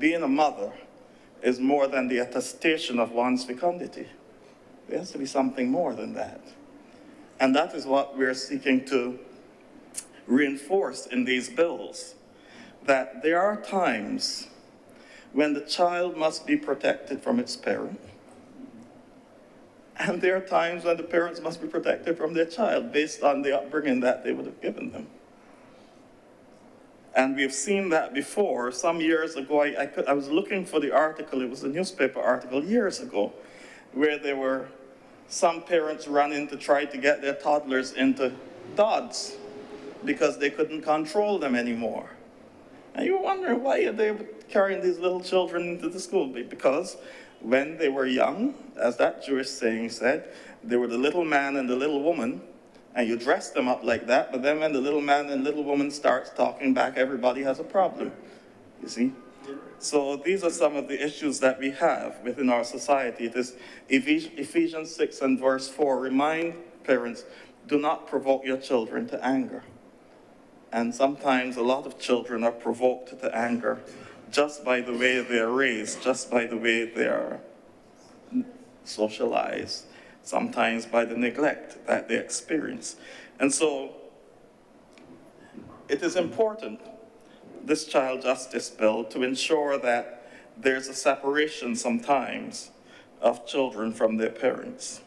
being a mother is more than the attestation of one's fecundity. There has to be something more than that. And that is what we're seeking to reinforce in these bills, that there are times when the child must be protected from its parent, and there are times when the parents must be protected from their child based on the upbringing that they would have given them. And we've seen that before. Some years ago, I was looking for the article, it was a newspaper article years ago, where there were some parents running to try to get their toddlers into Dodds because they couldn't control them anymore. And you were wondering, why are they carrying these little children into the school? Because when they were young, as that Jewish saying said, they were the little man and the little woman, and you dress them up like that, but then when the little man and little woman starts talking back, everybody has a problem, you see? So these are some of the issues that we have within our society. It is Ephesians 6 and verse 4, remind parents, do not provoke your children to anger. And sometimes a lot of children are provoked to anger just by the way they're raised, just by the way they are socialized, sometimes by the neglect that they experience. And so it is important, this child justice bill, to ensure that there's a separation sometimes of children from their parents.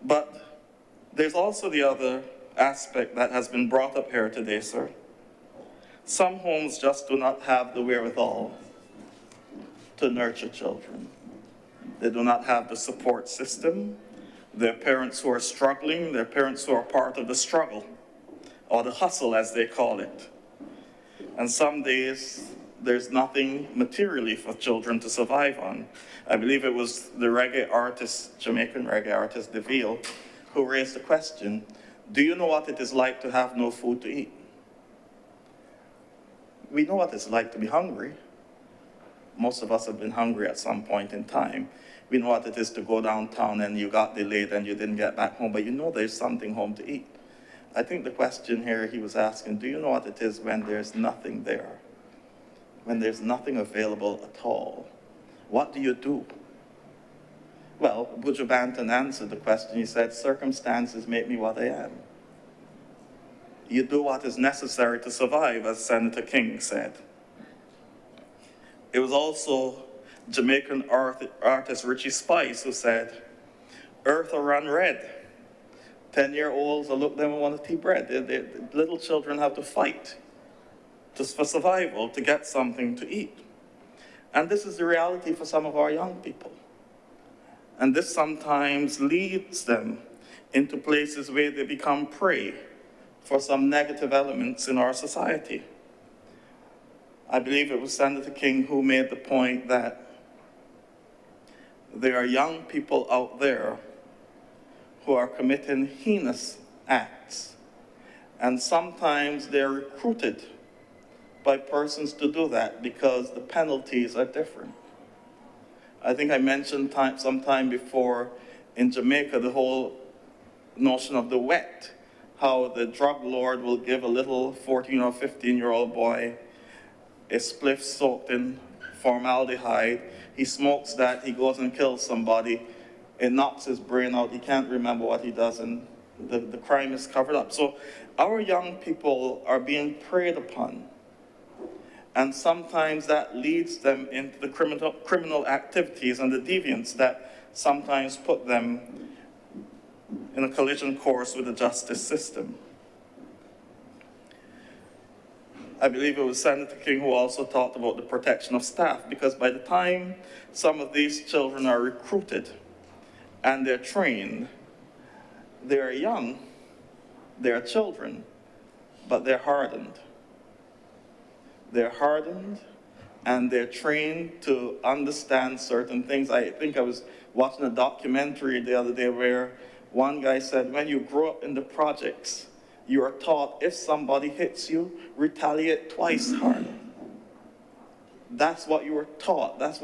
But there's also the other aspect that has been brought up here today, sir. Some homes just do not have the wherewithal to nurture children. They do not have the support system. Their parents who are struggling, their parents who are part of the struggle, or the hustle as they call it. And some days, there's nothing materially for children to survive on. I believe it was the reggae artist, Jamaican reggae artist, DeVille, who raised the question, do you know what it is like to have no food to eat? We know what it's like to be hungry. Most of us have been hungry at some point in time. We know what it is to go downtown and you got delayed and you didn't get back home, but you know there's something home to eat. I think the question here he was asking, do you know what it is when there's nothing there? When there's nothing available at all? What do you do? Well, Buju Banton answered the question. He said, circumstances make me what I am. You do what is necessary to survive, as Senator King said. It was also Jamaican artist Richie Spice who said, earth will run red. 10-year-olds will look them and want to eat bread. The little children have to fight just for survival to get something to eat. And this is the reality for some of our young people. And this sometimes leads them into places where they become prey for some negative elements in our society. I believe it was Senator King who made the point that there are young people out there who are committing heinous acts, and sometimes they're recruited by persons to do that because the penalties are different. I think I mentioned sometime before in Jamaica the whole notion of the wet, how the drug lord will give a little 14 or 15-year-old boy a spliff soaked in formaldehyde. He smokes that, he goes and kills somebody, it knocks his brain out, he can't remember what he does, and the crime is covered up. So our young people are being preyed upon, and sometimes that leads them into the criminal activities and the deviance that sometimes put them in a collision course with the justice system. I believe it was Senator King who also talked about the protection of staff, because by the time some of these children are recruited and they're trained, they're young, they're children, but they're hardened. They're hardened and they're trained to understand certain things. I think I was watching a documentary the other day where one guy said, when you grow up in the projects, you are taught if somebody hits you, retaliate twice harder. That's what you were taught. That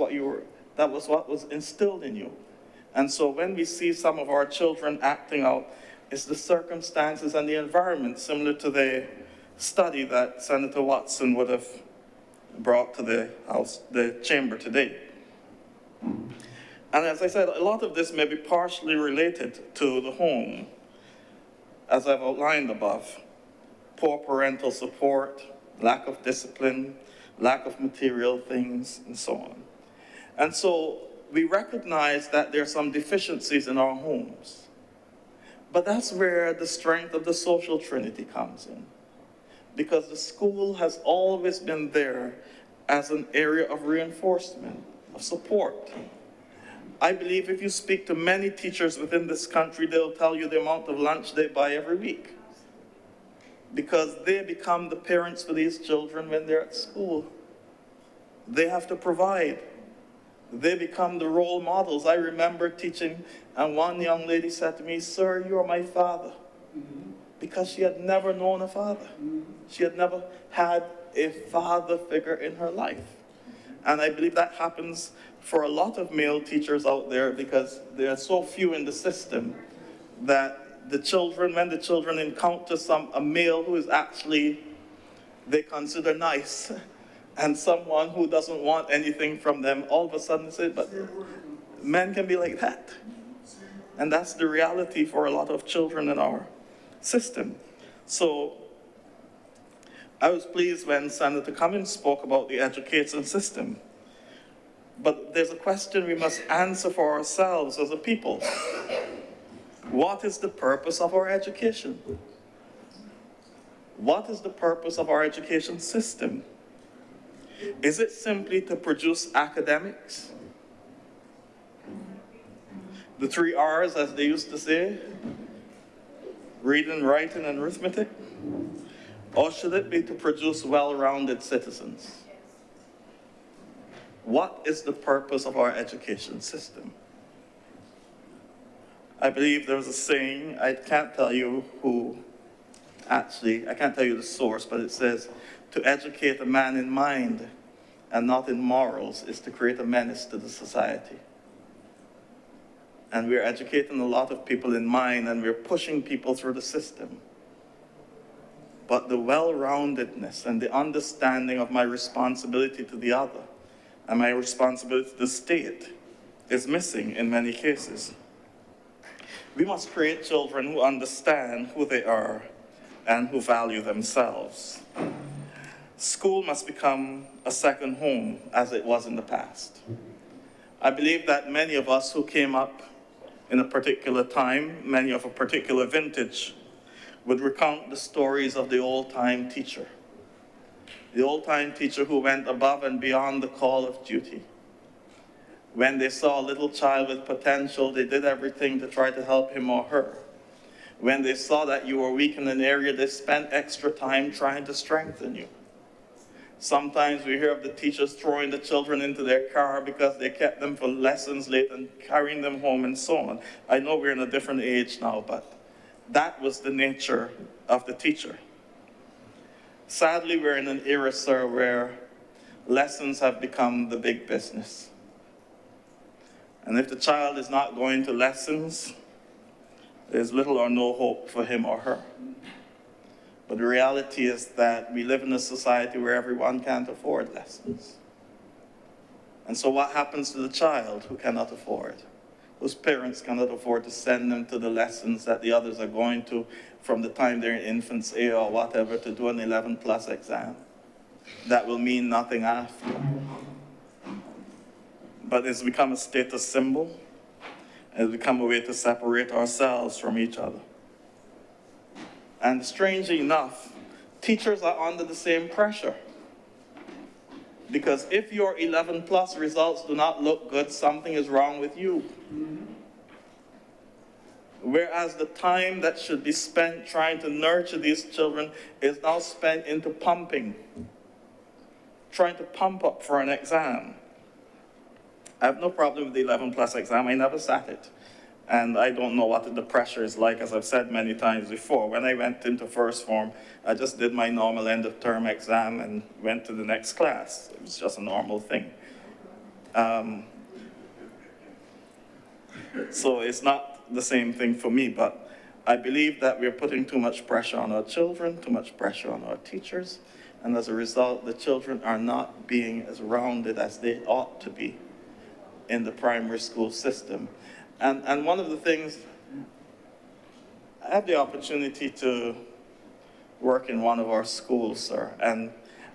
was what was instilled in you. And so when we see some of our children acting out, it's the circumstances and the environment, similar to the study that Senator Watson would have brought to the chamber today. And as I said, a lot of this may be partially related to the home, as I've outlined above. Poor parental support, lack of discipline, lack of material things, and so on. And so we recognize that there are some deficiencies in our homes. But that's where the strength of the social trinity comes in. Because the school has always been there as an area of reinforcement, of support. I believe if you speak to many teachers within this country, they'll tell you the amount of lunch they buy every week. Because they become the parents for these children when they're at school. They have to provide. They become the role models. I remember teaching, and one young lady said to me, "Sir, you are my father." Because she had never known a father. She had never had a father figure in her life. And I believe that happens for a lot of male teachers out there because there are so few in the system that the children, when the children encounter a male who is actually, they consider nice, and someone who doesn't want anything from them, all of a sudden they say, but men can be like that. And that's the reality for a lot of children in our system. So I was pleased when Senator Cummings spoke about the education system. But there's a question we must answer for ourselves as a people. What is the purpose of our education? What is the purpose of our education system? Is it simply to produce academics? The 3 R's, as they used to say, reading, writing, and arithmetic? Or should it be to produce well-rounded citizens? What is the purpose of our education system? I believe there's a saying, I can't tell you I can't tell you the source, but it says, to educate a man in mind and not in morals is to create a menace to the society. And we're educating a lot of people in mind, and we're pushing people through the system. But the well-roundedness and the understanding of my responsibility to the other and my responsibility to the state is missing in many cases. We must create children who understand who they are and who value themselves. School must become a second home as it was in the past. I believe that many of us who came up in a particular time, many of a particular vintage, would recount the stories of the old-time teacher. The old-time teacher who went above and beyond the call of duty. When they saw a little child with potential, they did everything to try to help him or her. When they saw that you were weak in an area, they spent extra time trying to strengthen you. Sometimes we hear of the teachers throwing the children into their car because they kept them for lessons late and carrying them home and so on. I know we're in a different age now, but that was the nature of the teacher. Sadly, we're in an era, sir, where lessons have become the big business. And if the child is not going to lessons, there's little or no hope for him or her. But the reality is that we live in a society where everyone can't afford lessons. And so what happens to the child who cannot afford? Whose parents cannot afford to send them to the lessons that the others are going to from the time they're in infants A or whatever to do an 11+ exam. That will mean nothing after. But it's become a status symbol. It's become a way to separate ourselves from each other. And strangely enough, teachers are under the same pressure. Because if your 11+ results do not look good, something is wrong with you. Whereas the time that should be spent trying to nurture these children is now spent into pumping, trying to pump up for an exam. I have no problem with the 11+ exam. I never sat it. And I don't know what the pressure is like, as I've said many times before. When I went into first form, I just did my normal end of term exam and went to the next class. It was just a normal thing. So it's not the same thing for me, but I believe that we're putting too much pressure on our children, too much pressure on our teachers, And as a result, the children are not being as rounded as they ought to be in the primary school system. And one of the things, I had the opportunity to work in one of our schools, sir, and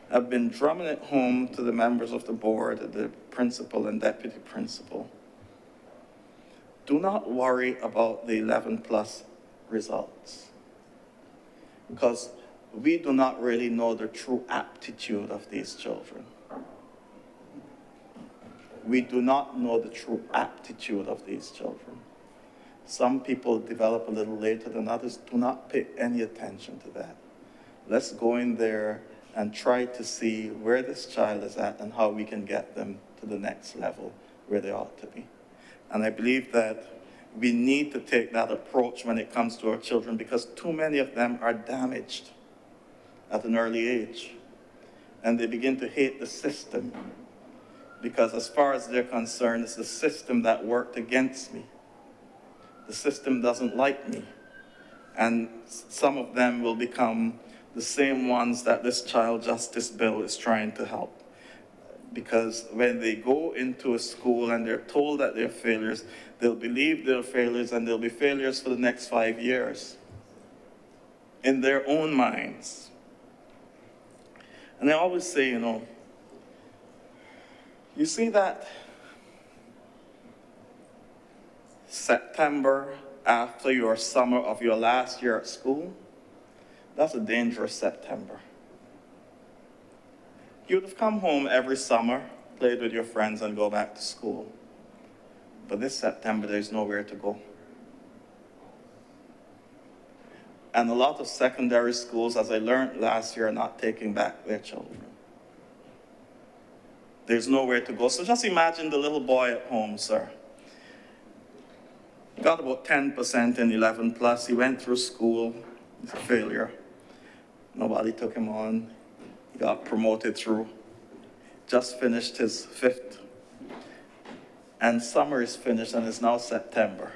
I've been drumming it home to the members of the board, the principal and deputy principal. Do not worry about the 11 plus results, because we do not really know the true aptitude of these children. We do not know the true aptitude of these children. Some people develop a little later than others. Do not pay any attention to that. Let's go in there and try to see where this child is at and how we can get them to the next level where they ought to be. And I believe that we need to take that approach when it comes to our children, because too many of them are damaged at an early age. And they begin to hate the system, because as far as they're concerned, it's the system that worked against me. The system doesn't like me. And some of them will become the same ones that this child justice bill is trying to help. Because when they go into a school and they're told that they're failures, they'll believe they're failures, and they'll be failures for the next 5 years in their own minds. And I always say, you see that September after your summer of your last year at school? That's a dangerous September. You'd have come home every summer, played with your friends, and go back to school. But this September, there's nowhere to go. And a lot of secondary schools, as I learned last year, are not taking back their children. There's nowhere to go. So just imagine the little boy at home, sir. He got about 10% in 11 plus. He went through school. He's a failure. Nobody took him on. He got promoted through. Just finished his 5th. And summer is finished, and it's now September.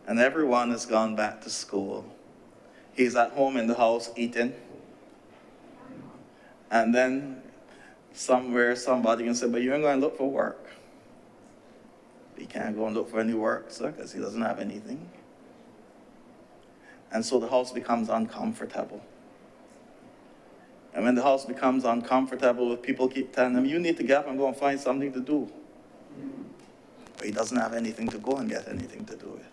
And everyone has gone back to school. He's at home in the house eating. And then somewhere somebody can say, but you ain't going to look for work. He can't go and look for any work, sir, because he doesn't have anything. And so the house becomes uncomfortable. And when the house becomes uncomfortable, people keep telling him, you need to get up and go and find something to do. But he doesn't have anything to go and get anything to do with.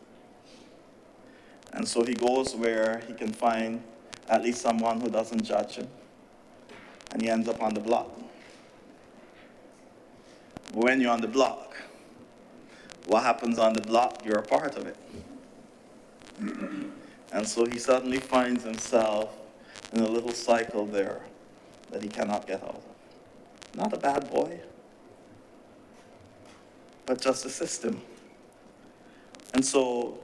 And so he goes where he can find at least someone who doesn't judge him. And he ends up on the block. But when you're on the block, what happens on the block, you're a part of it. And so he suddenly finds himself in a little cycle there that he cannot get out of. Not a bad boy, but just a system. And so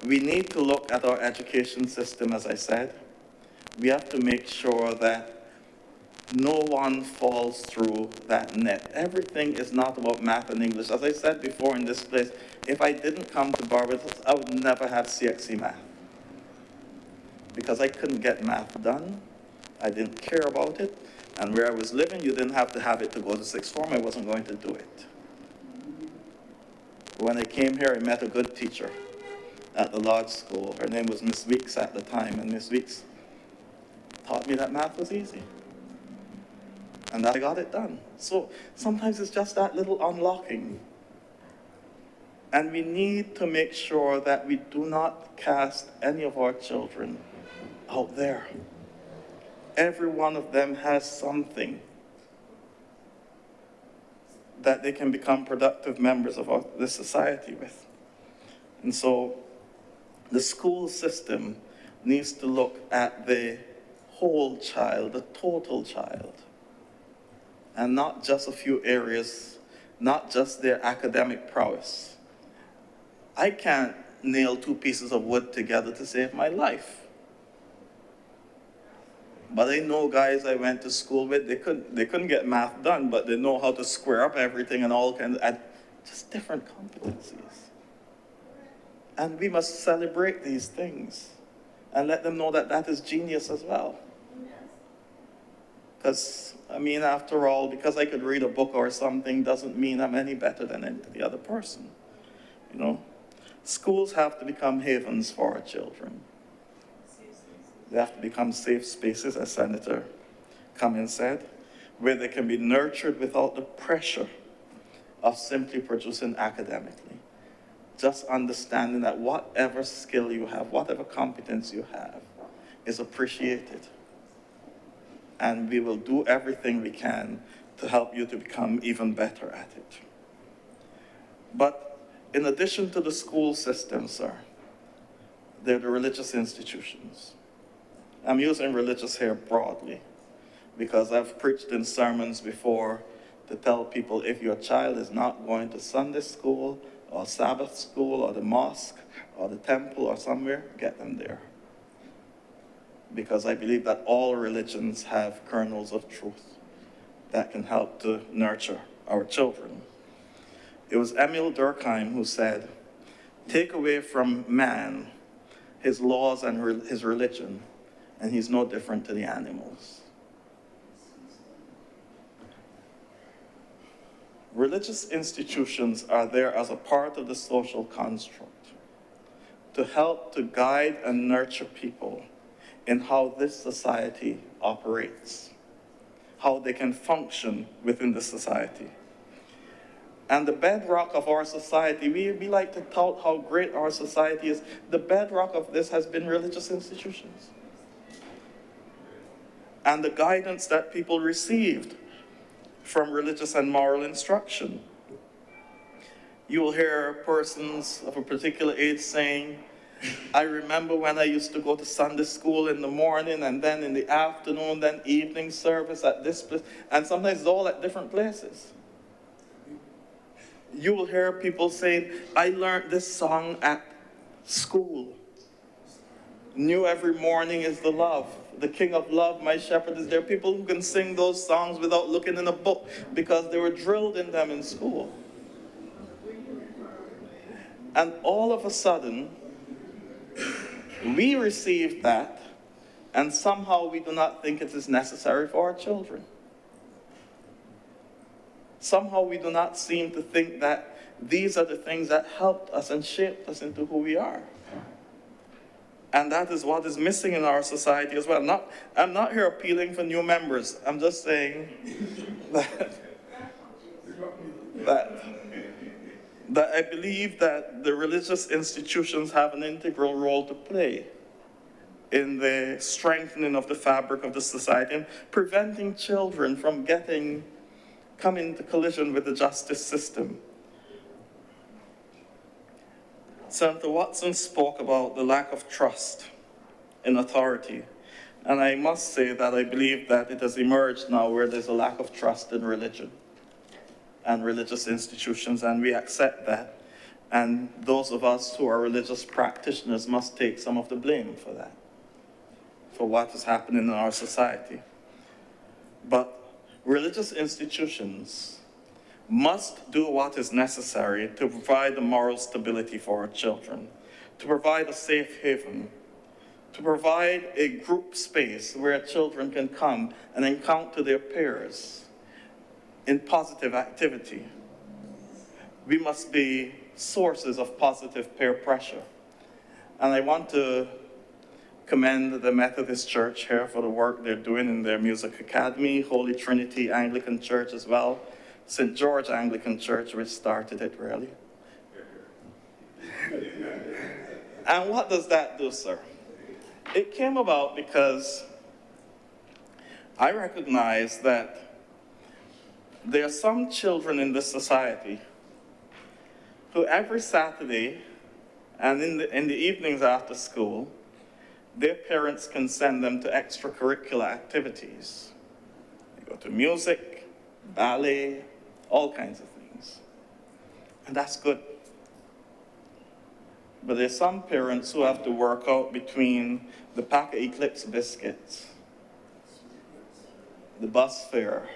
we need to look at our education system, as I said. We have to make sure that no one falls through that net. Everything is not about math and English. As I said before in this place, if I didn't come to Barbados, I would never have CXC math. Because I couldn't get math done. I didn't care about it. And where I was living, you didn't have to have it to go to sixth form. I wasn't going to do it. When I came here, I met a good teacher at the Lodge School. Her name was Miss Weeks at the time, and Miss Weeks taught me that math was easy. And I got it done. So sometimes it's just that little unlocking. And we need to make sure that we do not cast any of our children out there. Every one of them has something that they can become productive members of this society with. And so the school system needs to look at the whole child, the total child, and not just a few areas, not just their academic prowess. I can't nail 2 pieces of wood together to save my life. But I know guys I went to school with, they couldn't get math done, but they know how to square up everything and all kinds of, just different competencies. And we must celebrate these things and let them know that that is genius as well. Because, I mean, after all, because I could read a book or something doesn't mean I'm any better than the other person, you know? Schools have to become havens for our children. They have to become safe spaces, as Senator Cummings said, where they can be nurtured without the pressure of simply producing academically. Just understanding that whatever skill you have, whatever competence you have, is appreciated. And we will do everything we can to help you to become even better at it. But in addition to the school system, sir, there are the religious institutions. I'm using religious here broadly because I've preached in sermons before to tell people if your child is not going to Sunday school or Sabbath school or the mosque or the temple or somewhere, get them there. Because I believe that all religions have kernels of truth that can help to nurture our children. It was Emil Durkheim who said, "Take away from man his laws and his religion, and he's no different to the animals." Religious institutions are there as a part of the social construct to help to guide and nurture people in how this society operates, how they can function within the society. And the bedrock of our society, we like to tout how great our society is. The bedrock of this has been religious institutions. And the guidance that people received from religious and moral instruction. You will hear persons of a particular age saying, "I remember when I used to go to Sunday school in the morning and then in the afternoon, then evening service at this place," and sometimes it's all at different places. You will hear people saying, "I learned this song at school. New every morning is the love. The King of Love, my shepherd is there." People who can sing those songs without looking in a book because they were drilled in them in school. And all of a sudden, we receive that, and somehow we do not think it is necessary for our children. Somehow we do not seem to think that these are the things that helped us and shaped us into who we are. And that is what is missing in our society as well. I'm not here appealing for new members. I'm just saying that I believe that the religious institutions have an integral role to play in the strengthening of the fabric of the society and preventing children from coming into collision with the justice system. Senator Watson spoke about the lack of trust in authority. And I must say that I believe that it has emerged now where there's a lack of trust in religion and religious institutions, and we accept that. And those of us who are religious practitioners must take some of the blame for that, for what is happening in our society. But religious institutions must do what is necessary to provide the moral stability for our children, to provide a safe haven, to provide a group space where children can come and encounter their peers in positive activity. We must be sources of positive peer pressure. And I want to commend the Methodist Church here for the work they're doing in their music academy, Holy Trinity Anglican Church as well, St. George Anglican Church, which started it really. And what does that do, sir? It came about because I recognize that there are some children in this society who every Saturday and in the evenings after school, their parents can send them to extracurricular activities. They go to music, ballet, all kinds of things. And that's good. But there's some parents who have to work out between the pack of Eclipse biscuits, the bus fare,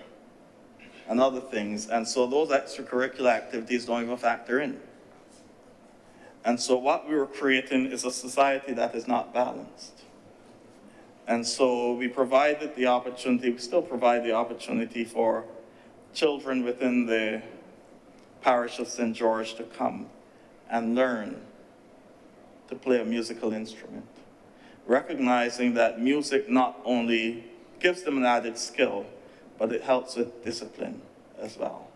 and other things. And so those extracurricular activities don't even factor in. And so what we were creating is a society that is not balanced. And so we provided the opportunity, we still provide the opportunity for children within the parish of St. George to come and learn to play a musical instrument, recognizing that music not only gives them an added skill, but it helps with discipline as well.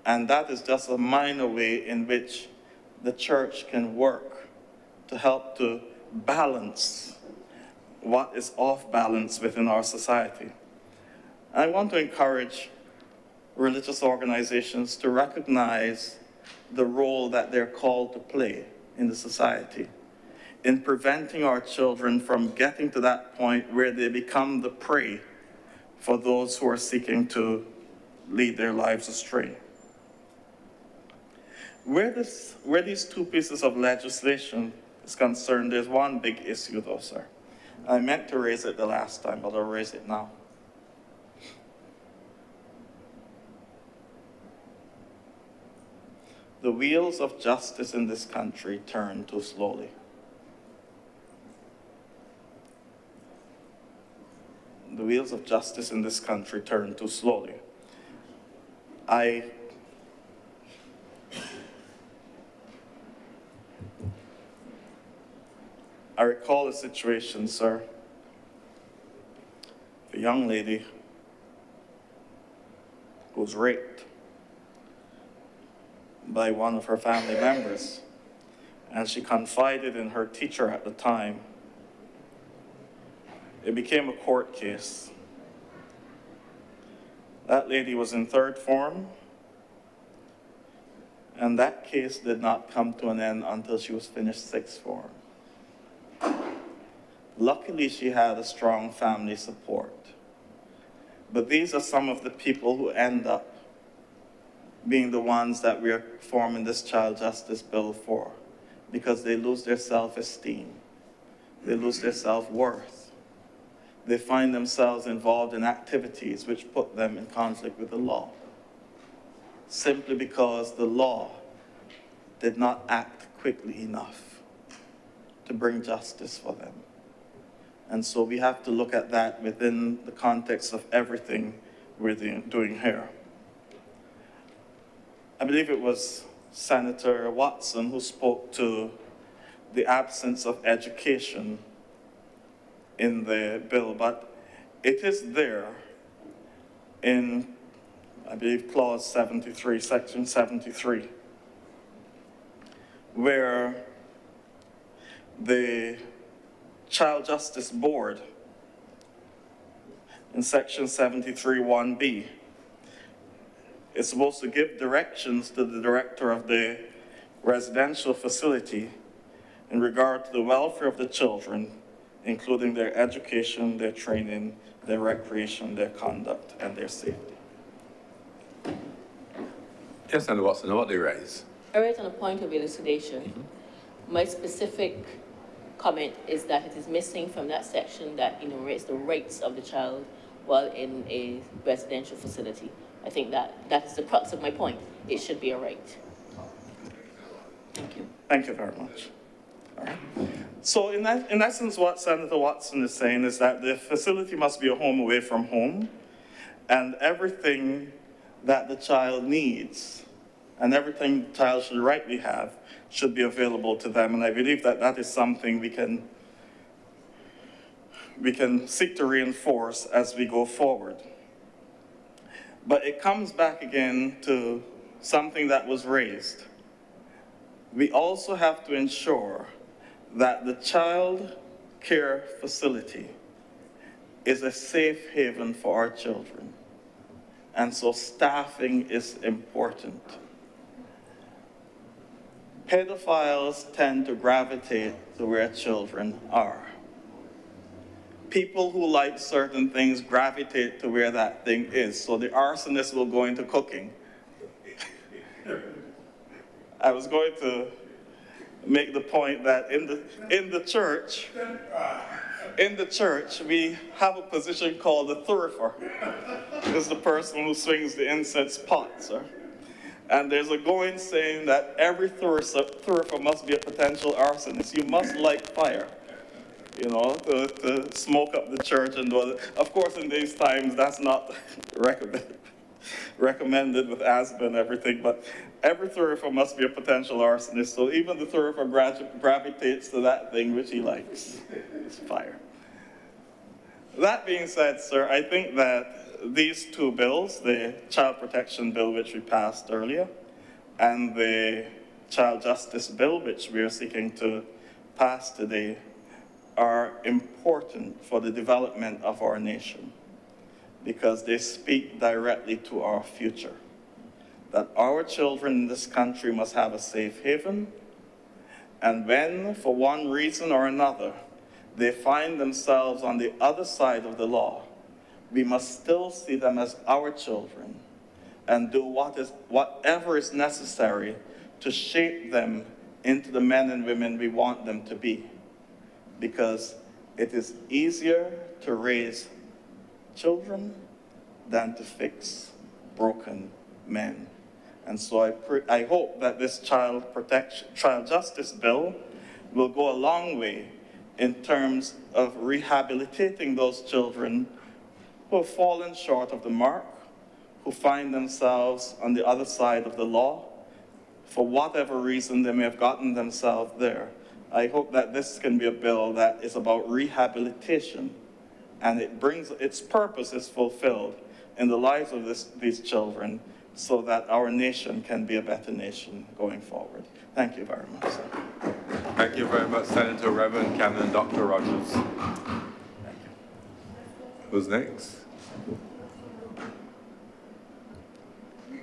And that is just a minor way in which the church can work to help to balance what is off balance within our society. I want to encourage religious organizations to recognize the role that they're called to play in the society in preventing our children from getting to that point where they become the prey for those who are seeking to lead their lives astray. Where these two pieces of legislation is concerned, there's one big issue though, sir. I meant to raise it the last time, but I'll raise it now. The wheels of justice in this country turn too slowly. The wheels of justice in this country turn too slowly. I recall a situation, sir. A young lady was raped by one of her family members, and she confided in her teacher at the time. It became a court case. That lady was in third form, and that case did not come to an end until she was finished sixth form. Luckily, she had a strong family support. But these are some of the people who end up being the ones that we are forming this child justice bill for, because they lose their self-esteem. They lose their self-worth. They find themselves involved in activities which put them in conflict with the law, simply because the law did not act quickly enough to bring justice for them. And so we have to look at that within the context of everything we're doing here. I believe it was Senator Watson who spoke to the absence of education in the bill, but it is there in, I believe, clause 73, section 73, where the Child Justice Board in section 73 1B is supposed to give directions to the director of the residential facility in regard to the welfare of the children, including their education, their training, their recreation, their conduct, and their safety. Yes, Senator Watson, what do you raise? I raise on a point of elucidation. My specific comment is that it is missing from that section that enumerates the rights of the child while in a residential facility. I think that is the crux of my point. It should be a right. Thank you. Thank you very much. All right. So in essence, what Senator Watson is saying is that the facility must be a home away from home, and everything that the child needs and everything the child should rightly have should be available to them. And I believe that that is something we can seek to reinforce as we go forward. But it comes back again to something that was raised. We also have to ensure that the child care facility is a safe haven for our children. And so staffing is important. Pedophiles tend to gravitate to where children are. People who like certain things gravitate to where that thing is. So the arsonist will go into cooking. I was going to make the point that in the church, we have a position called the thurifer. It's the person who swings the incense pot, sir. And there's a going saying that every thurifer must be a potential arsonist. You must like fire to smoke up the church and do it. Of course, in these times, that's not recommended with asthma and everything, but every thurifer must be a potential arsonist, so even the thurifer gravitates to that thing which he likes. It's fire. That being said, sir, I think that these two bills, the Child Protection Bill, which we passed earlier, and the Child Justice Bill, which we are seeking to pass today, are important for the development of our nation because they speak directly to our future. That our children in this country must have a safe haven, and when, for one reason or another, they find themselves on the other side of the law, we must still see them as our children and do whatever is necessary to shape them into the men and women we want them to be. Because it is easier to raise children than to fix broken men. And so I hope that this child justice bill will go a long way in terms of rehabilitating those children who have fallen short of the mark, who find themselves on the other side of the law, for whatever reason they may have gotten themselves there. I hope that this can be a bill that is about rehabilitation, and its purpose is fulfilled in the lives of these children so that our nation can be a better nation going forward. Thank you very much, sir. Thank you very much, Senator Reverend Canon Dr. Rogers. Who's next?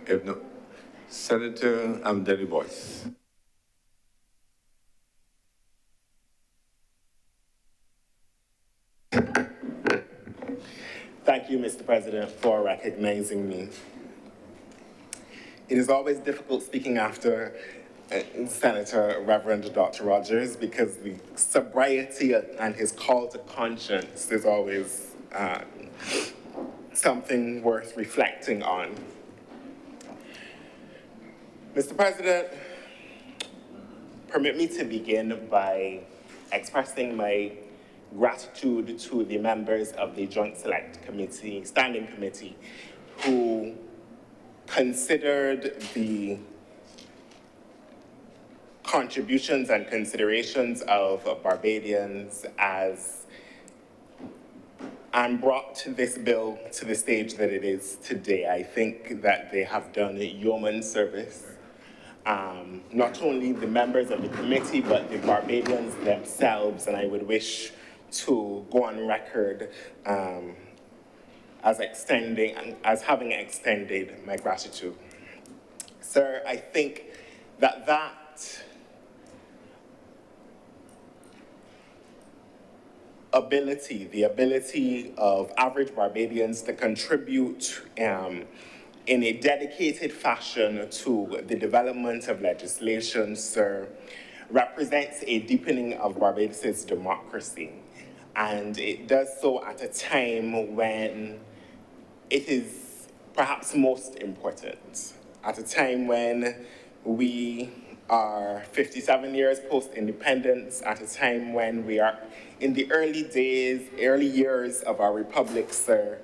If no, Senator Amdeli Boyce. Thank you, Mr. President, for recognizing me. It is always difficult speaking after Senator Reverend Dr. Rogers because the sobriety and his call to conscience is always something worth reflecting on. Mr. President, permit me to begin by expressing my gratitude to the members of the Joint Select Committee, Standing Committee, who considered the contributions and considerations of Barbadians and brought this bill to the stage that it is today. I think that they have done yeoman service. Not only the members of the committee, but the Barbadians themselves, and I would wish to go on record as having extended my gratitude. Sir, I think that the ability of average Barbadians to contribute in a dedicated fashion to the development of legislation, sir, represents a deepening of Barbados' democracy. And it does so at a time when it is perhaps most important, at a time when we are 57 years post-independence, at a time when we are in the early years of our republic, sir,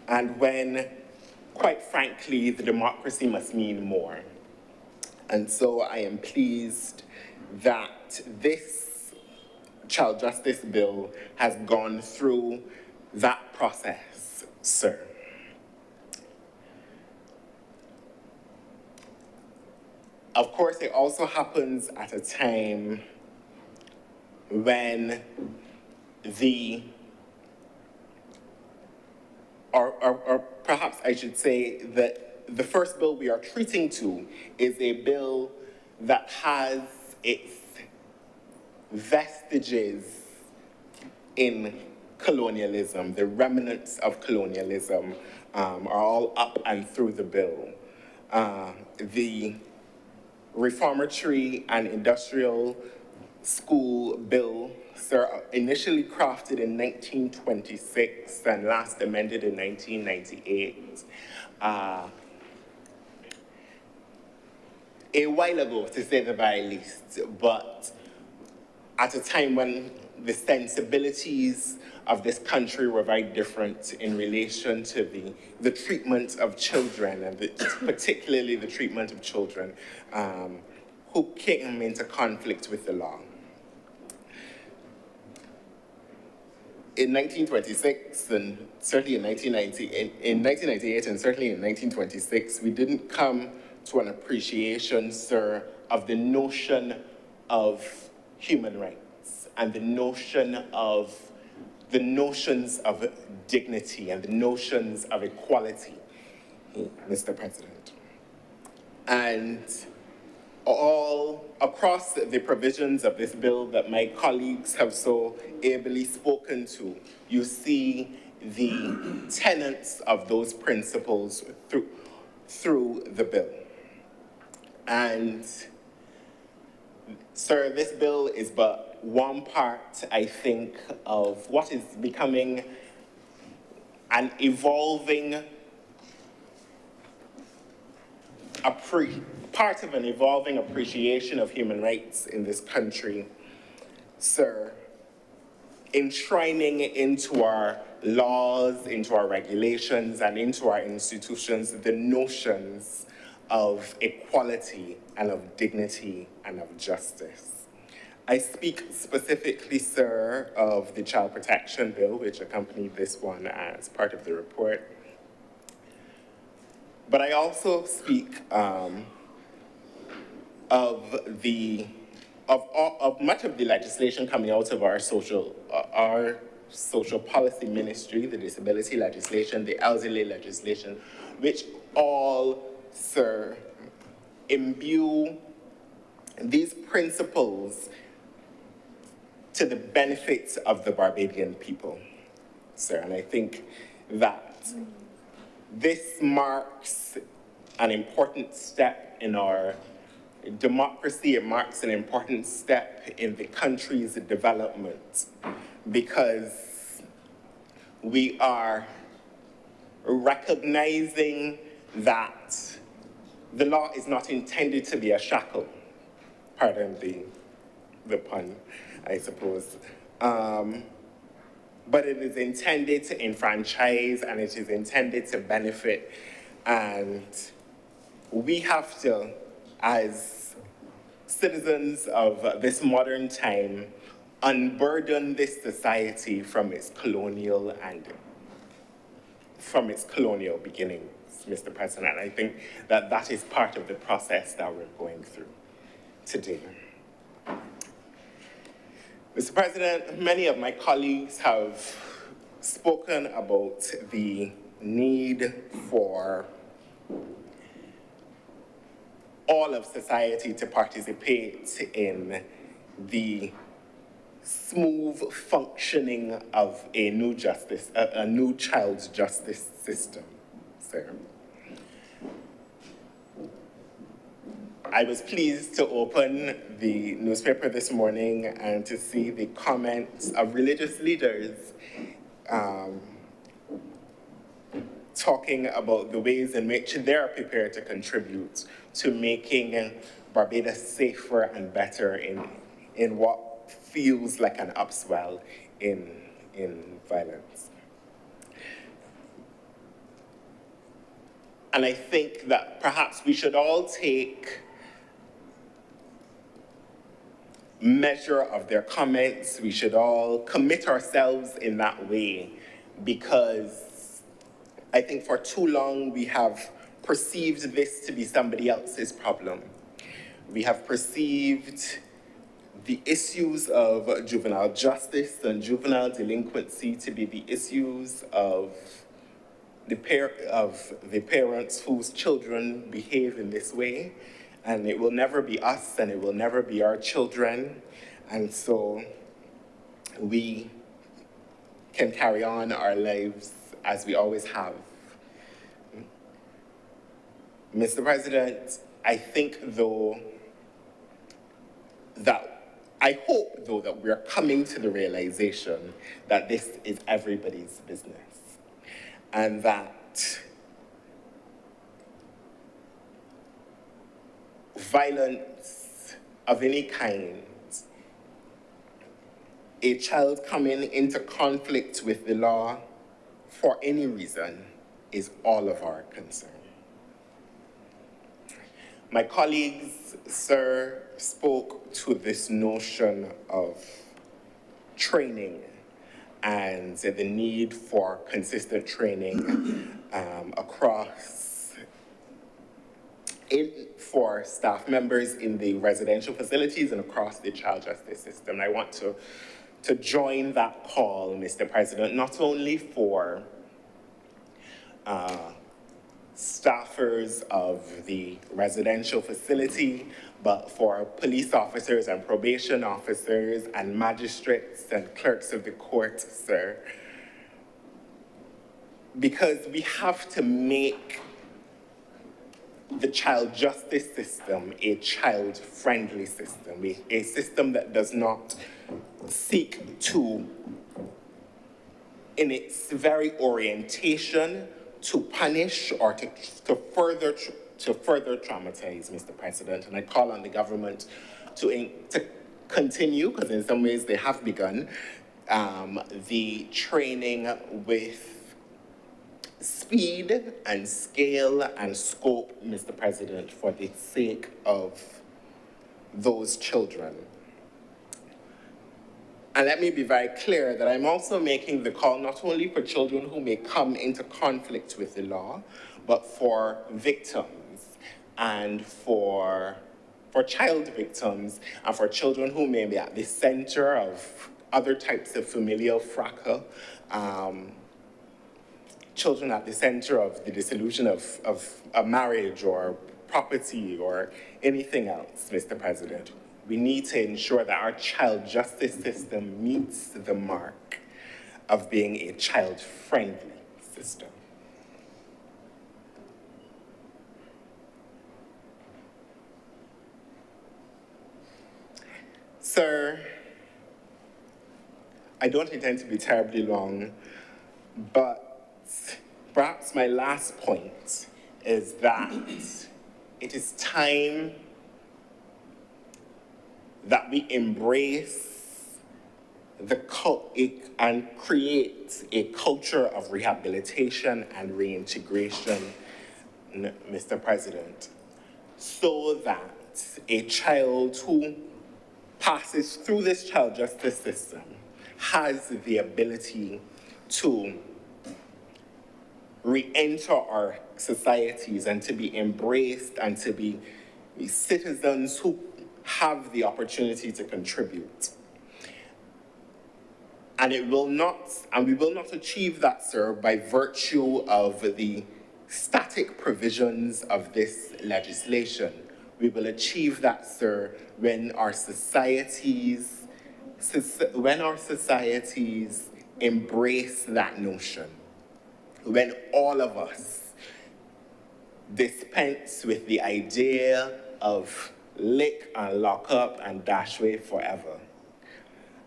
and when, quite frankly, the democracy must mean more. And so I am pleased that this Child Justice Bill has gone through that process, sir. Of course, it also happens at a time when or perhaps I should say that the first bill we are treating to is a bill that has its vestiges in colonialism. The remnants of colonialism are all up and through the bill. The Reformatory and Industrial School Bill, sir, initially crafted in 1926 and last amended in 1998. A while ago, to say the very least, but at a time when the sensibilities of this country were very different in relation to the treatment of children, and particularly the treatment of children who came into conflict with the law. In 1926, and certainly in 1998, and certainly in 1926, we didn't come to an appreciation, sir, of the notion of human rights and the notions of dignity and the notions of equality, Mr. President. And all across the provisions of this bill that my colleagues have so ably spoken to, you see the tenets of those principles through the bill. And, sir, this bill is but one part, I think, of what is becoming an evolving part of an evolving appreciation of human rights in this country, sir, enshrining into our laws, into our regulations, and into our institutions the notions of equality and of dignity and of justice. I speak specifically, sir, of the Child Protection Bill, which accompanied this one as part of the report. But I also speak of much of the legislation coming out of our social policy ministry, the disability legislation, the elderly legislation, which all, sir, imbue these principles to the benefits of the Barbadian people, sir. And I think that this marks an important step in our democracy. It marks an important step in the country's development, because we are recognizing that the law is not intended to be a shackle, pardon the pun, I suppose, but it is intended to enfranchise, and it is intended to benefit. And we have to, as citizens of this modern time, unburden this society from its colonial beginnings, Mr. President. And I think that that is part of the process that we're going through today. Mr. President, many of my colleagues have spoken about the need for all of society to participate in the smooth functioning of a new child's justice system, sir. I was pleased to open the newspaper this morning and to see the comments of religious leaders talking about the ways in which they're prepared to contribute to making Barbados safer and better in what feels like an upswell in violence. And I think that perhaps we should all take measure of their comments. We should all commit ourselves in that way, because I think for too long we have perceived this to be somebody else's problem. We have perceived the issues of juvenile justice and juvenile delinquency to be the issues of the parents whose children behave in this way. And it will never be us, and it will never be our children. And so we can carry on our lives as we always have. Mr. President, I think, though, I hope, though, that we're coming to the realization that this is everybody's business, and that violence of any kind a child coming into conflict with the law for any reason is all of our concern. My colleagues, sir, spoke to this notion of training and the need for consistent training for staff members in the residential facilities and across the child justice system. And I want to join that call, Mr. President, not only for staffers of the residential facility, but for police officers and probation officers and magistrates and clerks of the court, sir. Because we have to make the child justice system a child-friendly system, a system that does not seek to, in its very orientation, to punish or to further traumatize, Mr. President. And I call on the government to continue, because in some ways they have begun, the training with speed and scale and scope, Mr. President, for the sake of those children. And let me be very clear that I'm also making the call not only for children who may come into conflict with the law, but for victims and for child victims and for children who may be at the center of other types of familial fracas, children at the center of the dissolution of a marriage or property or anything else, Mr. President. We need to ensure that our child justice system meets the mark of being a child-friendly system. Sir, I don't intend to be terribly long, but perhaps my last point is that it is time that we embrace and create a culture of rehabilitation and reintegration, Mr. President, so that a child who passes through this child justice system has the ability to re-enter our societies and to be embraced and to be citizens who have the opportunity to contribute. And we will not achieve that, sir, by virtue of the static provisions of this legislation. We will achieve that, sir, when our societies embrace that notion. When all of us dispense with the idea of lick and lock up and dash away forever.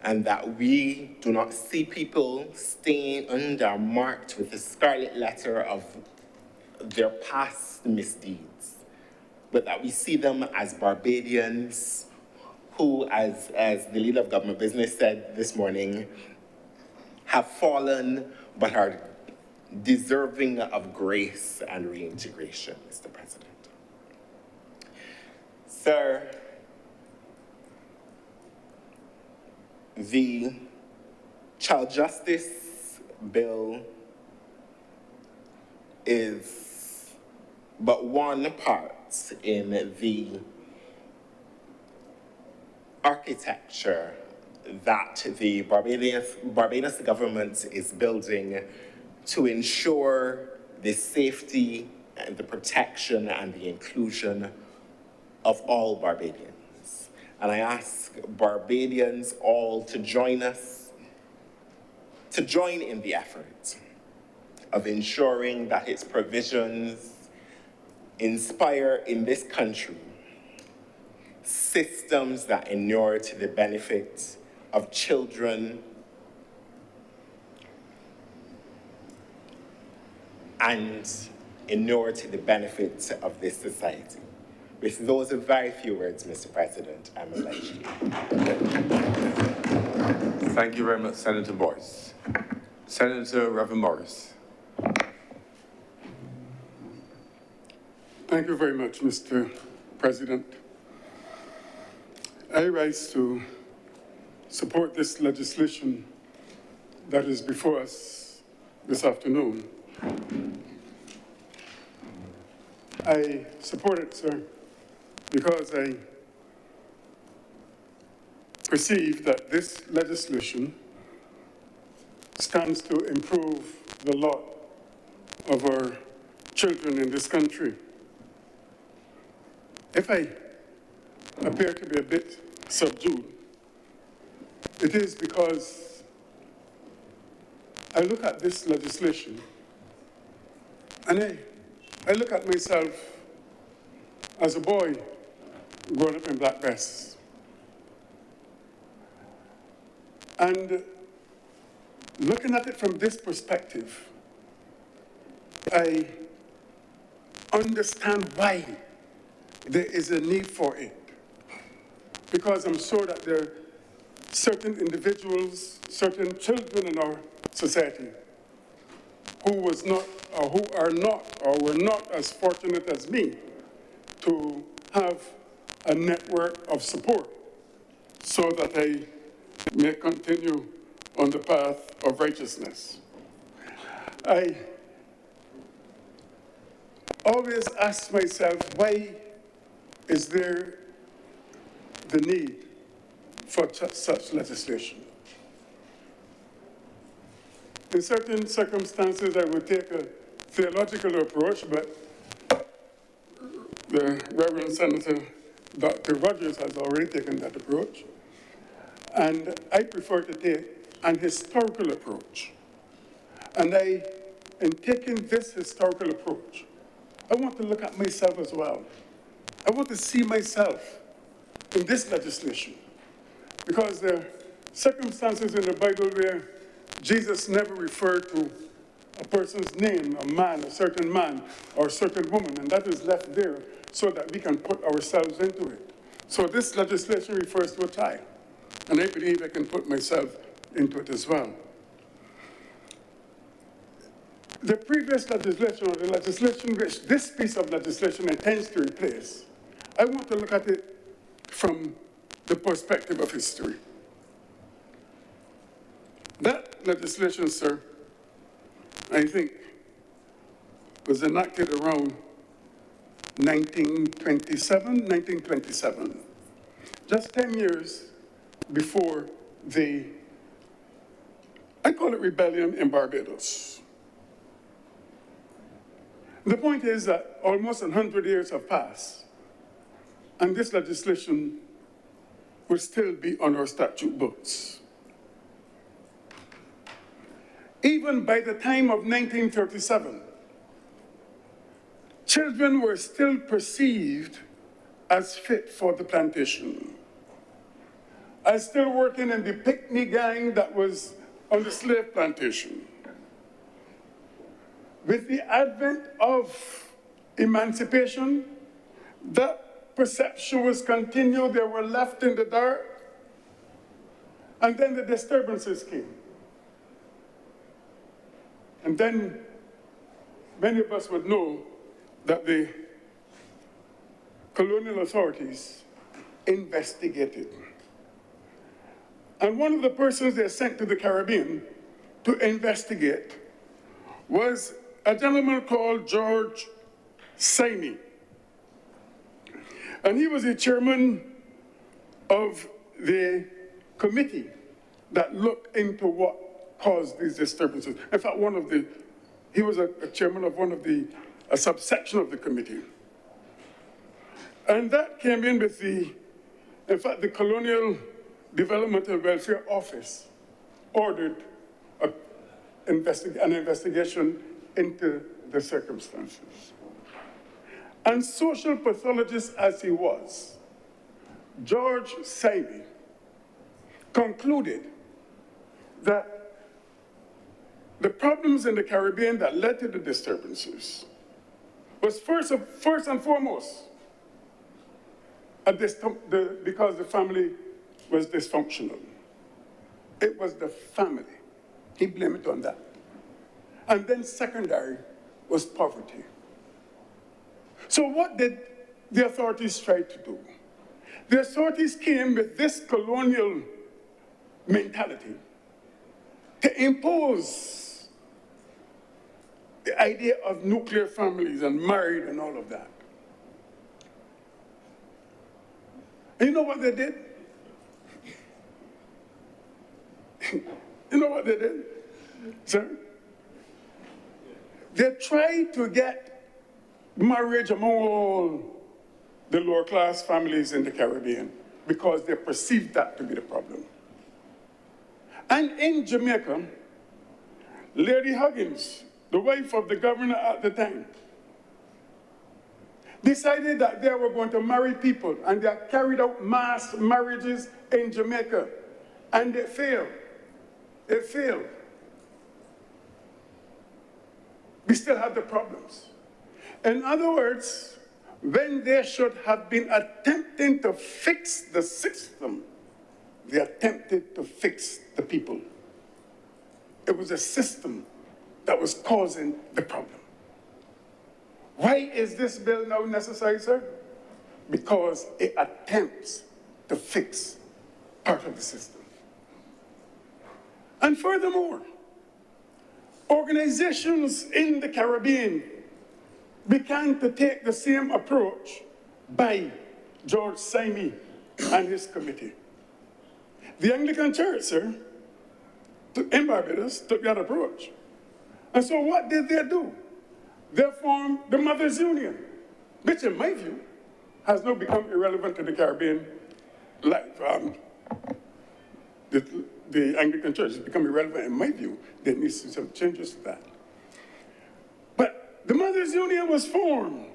And that we do not see people stained under marked with the scarlet letter of their past misdeeds, but that we see them as Barbadians who, as the leader of government business said this morning, have fallen but are deserving of grace and reintegration, Mr. President. Sir, the child justice bill is but one part in the architecture that the Barbados government is building to ensure the safety and the protection and the inclusion of all Barbadians. And I ask Barbadians all to join us, to join in the effort of ensuring that its provisions inspire in this country systems that inure to the benefit of children and inure to the benefit of this society. With those very few words, Mr. President, I'm obliged to you. Thank you very much, Senator Boyce. Senator Reverend Morris. Thank you very much, Mr. President. I rise to support this legislation that is before us this afternoon. I support it, sir, because I perceive that this legislation stands to improve the lot of our children in this country. If I appear to be a bit subdued, it is because I look at this legislation and I look at myself as a boy growing up in Blackbreast. And looking at it from this perspective, I understand why there is a need for it. Because I'm sure that there are certain individuals, certain children in our society who was not, or who are not, or were not as fortunate as me to have a network of support so that I may continue on the path of righteousness. I always ask myself, why is there the need for such legislation? In certain circumstances, I would take a theological approach, but the Reverend Senator Dr. Rogers has already taken that approach. And I prefer to take an historical approach. And in taking this historical approach, I want to look at myself as well. I want to see myself in this legislation, because there are circumstances in the Bible where Jesus never referred to a person's name, a man, a certain man, or a certain woman, and that is left there so that we can put ourselves into it. So this legislation refers to a child, and I believe I can put myself into it as well. The previous legislation, or the legislation which this piece of legislation intends to replace, I want to look at it from the perspective of history. That legislation, sir, I think, was enacted around 1927, just 10 years before the, I call it rebellion in Barbados. The point is that almost 100 years have passed, and this legislation will still be on our statute books. Even by the time of 1937, children were still perceived as fit for the plantation, as still working in the picnic gang that was on the slave plantation. With the advent of emancipation, that perception was continued. They were left in the dark, and then the disturbances came. And then many of us would know that the colonial authorities investigated. And one of the persons they sent to the Caribbean to investigate was a gentleman called George Saini. And he was the chairman of the committee that looked into what caused these disturbances. In fact, he was a chairman of a subsection of the committee. And that came in with in fact, the Colonial Development and Welfare Office ordered an investigation into the circumstances. And social pathologist as he was, George Saini concluded that the problems in the Caribbean that led to the disturbances was first and foremost because the family was dysfunctional. It was the family. He blamed it on that. And then secondary was poverty. So what did the authorities try to do? The authorities came with this colonial mentality to impose the idea of nuclear families and married and all of that. And you know what they did? You know what they did, sir? They tried to get marriage among all the lower class families in the Caribbean because they perceived that to be the problem. And in Jamaica, Lady Huggins, the wife of the governor at the time, decided that they were going to marry people, and they carried out mass marriages in Jamaica, and it failed. It failed. We still have the problems. In other words, when they should have been attempting to fix the system, they attempted to fix the people. It was a system that was causing the problem. Why is this bill now necessary, sir? Because it attempts to fix part of the system. And furthermore, organizations in the Caribbean began to take the same approach by George Simey and his committee. The Anglican Church, sir, in Barbados, took that approach. And so what did they do? They formed the Mothers Union, which in my view has now become irrelevant to the Caribbean. Like, the Anglican Church has become irrelevant in my view. There needs to be some changes to that. But the Mothers Union was formed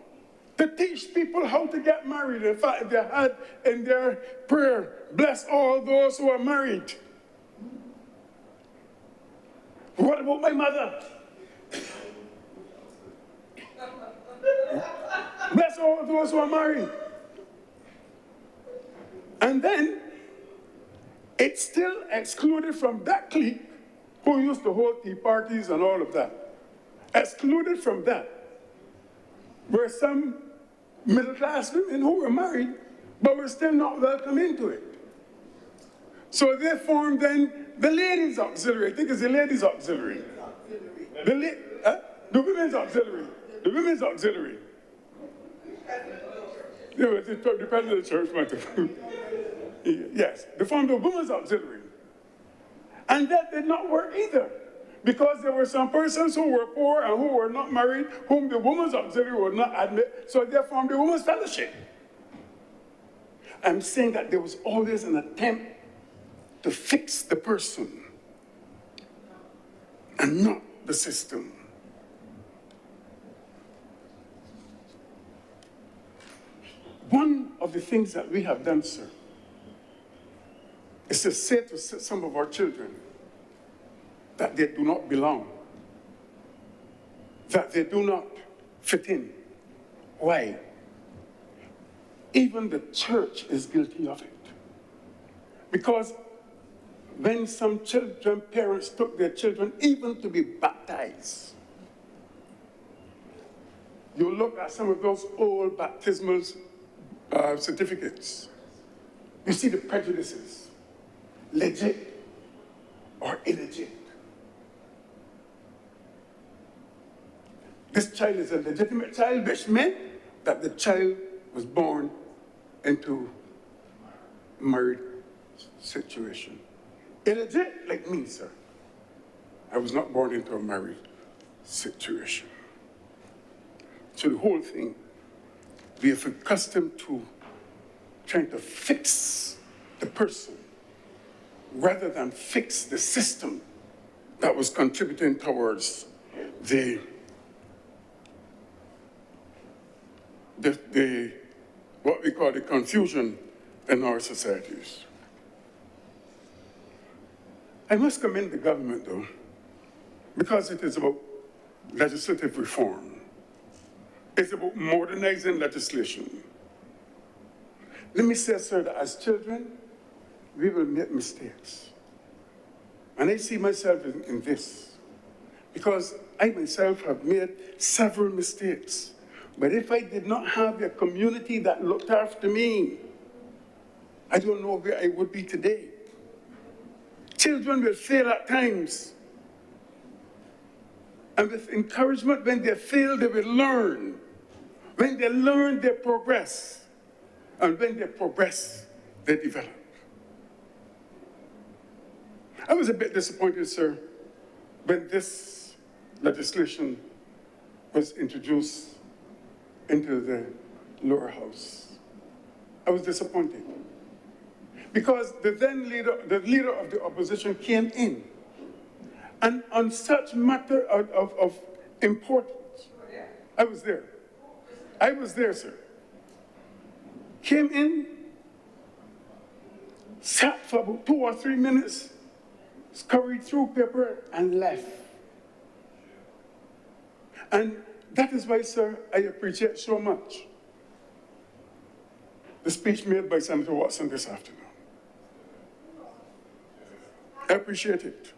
to teach people how to get married. In fact, they had in their prayer, bless all those who are married. What about my mother? Bless all those who are married. And then it's still excluded from that clique who used to hold tea parties and all of that. Excluded from that were some middle-class women who were married, but were still not welcome into it. So they formed then the Ladies Auxiliary. I think it's the Ladies Auxiliary. The Women's Auxiliary. The Women's Auxiliary. The president of the church went to. Yes, they formed the Women's Auxiliary. And that did not work either, because there were some persons who were poor and who were not married, whom the Women's Auxiliary would not admit, so they formed the Women's Fellowship. I'm saying that there was always an attempt to fix the person and not the system. One of the things that we have done, sir, is to say to some of our children that they do not belong, that they do not fit in. Why? Even the church is guilty of it. Because when some children, parents took their children even to be baptized, you look at some of those old baptismal certificates, you see the prejudices, legit or illegit. This child is a legitimate child, which meant that the child was born into a married situation. Illegit, like me, sir. I was not born into a married situation. So the whole thing, we have accustomed to trying to fix the person rather than fix the system that was contributing towards what we call the confusion in our societies. I must commend the government, though, because it is about legislative reform. It's about modernizing legislation. Let me say, sir, that as children, we will make mistakes. And I see myself in this, because I myself have made several mistakes. But if I did not have a community that looked after me, I don't know where I would be today. Children will fail at times. And with encouragement, when they fail, they will learn. When they learn, they progress. And when they progress, they develop. I was a bit disappointed, sir, when this legislation was introduced into the lower house. I was disappointed. Because the leader of the opposition came in, and on such matter of importance, I was there, sir. Came in, sat for about 2 or 3 minutes, scurried through paper, and left. And that is why, sir, I appreciate so much the speech made by Senator Watson this afternoon. I appreciate it.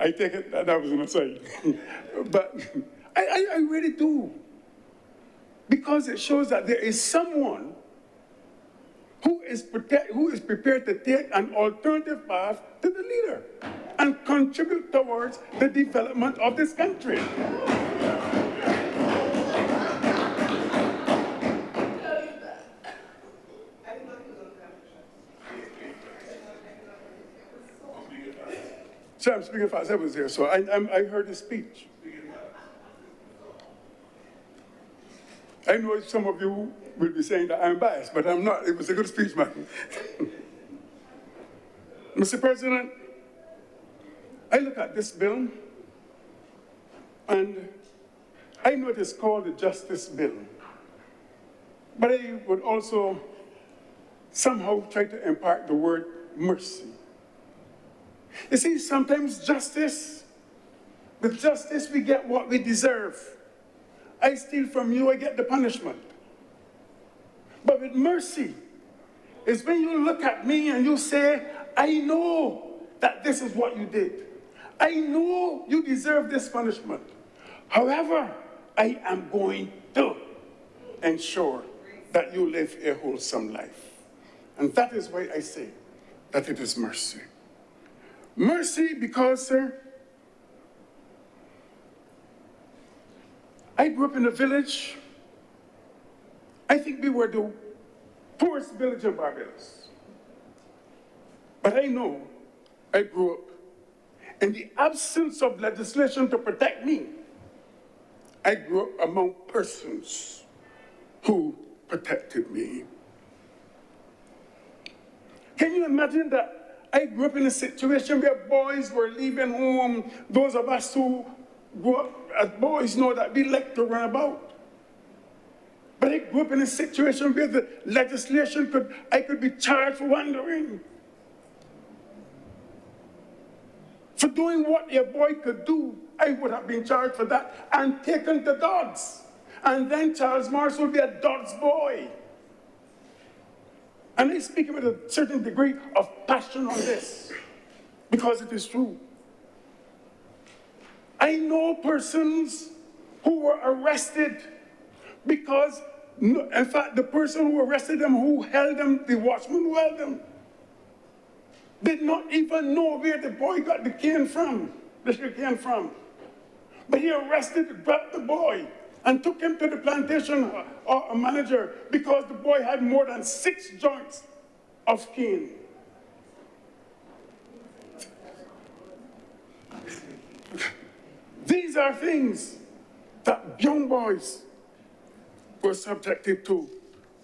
I take it that was an aside. But I really do. Because it shows that there is someone who is prepared to take an alternative path to the leader and contribute towards the development of this country. So I'm speaking fast. I was there, so I heard his speech. I know some of you will be saying that I'm biased, but I'm not. It was a good speech, man. Mr. President, I look at this bill, and I know it is called the Justice Bill, but I would also somehow try to impart the word mercy. You see, sometimes with justice we get what we deserve. I steal from you, I get the punishment. But with mercy, is when you look at me and you say, I know that this is what you did. I know you deserve this punishment. However, I am going to ensure that you live a wholesome life. And that is why I say that it is mercy. Mercy because, sir, I grew up in a village. I think we were the poorest village in Barbados. But I know I grew up in the absence of legislation to protect me. I grew up among persons who protected me. Can you imagine that I grew up in a situation where boys were leaving home? Those of us who grew up as boys know that we like to run about. But I grew up in a situation where the legislation I could be charged for wandering. For doing what a boy could do, I would have been charged for that and taken to dogs. And then Charles Marshall would be a dog's boy. And I speak with a certain degree of passion on this, because it is true. I know persons who were arrested because, in fact, the person who arrested them, who held them, the watchman who held them, did not even know where the boy got the cane from, the sugar cane from. But he arrested, grabbed the boy, and took him to the plantation manager because the boy had more than 6 joints of cane. These are things that young boys were subjected to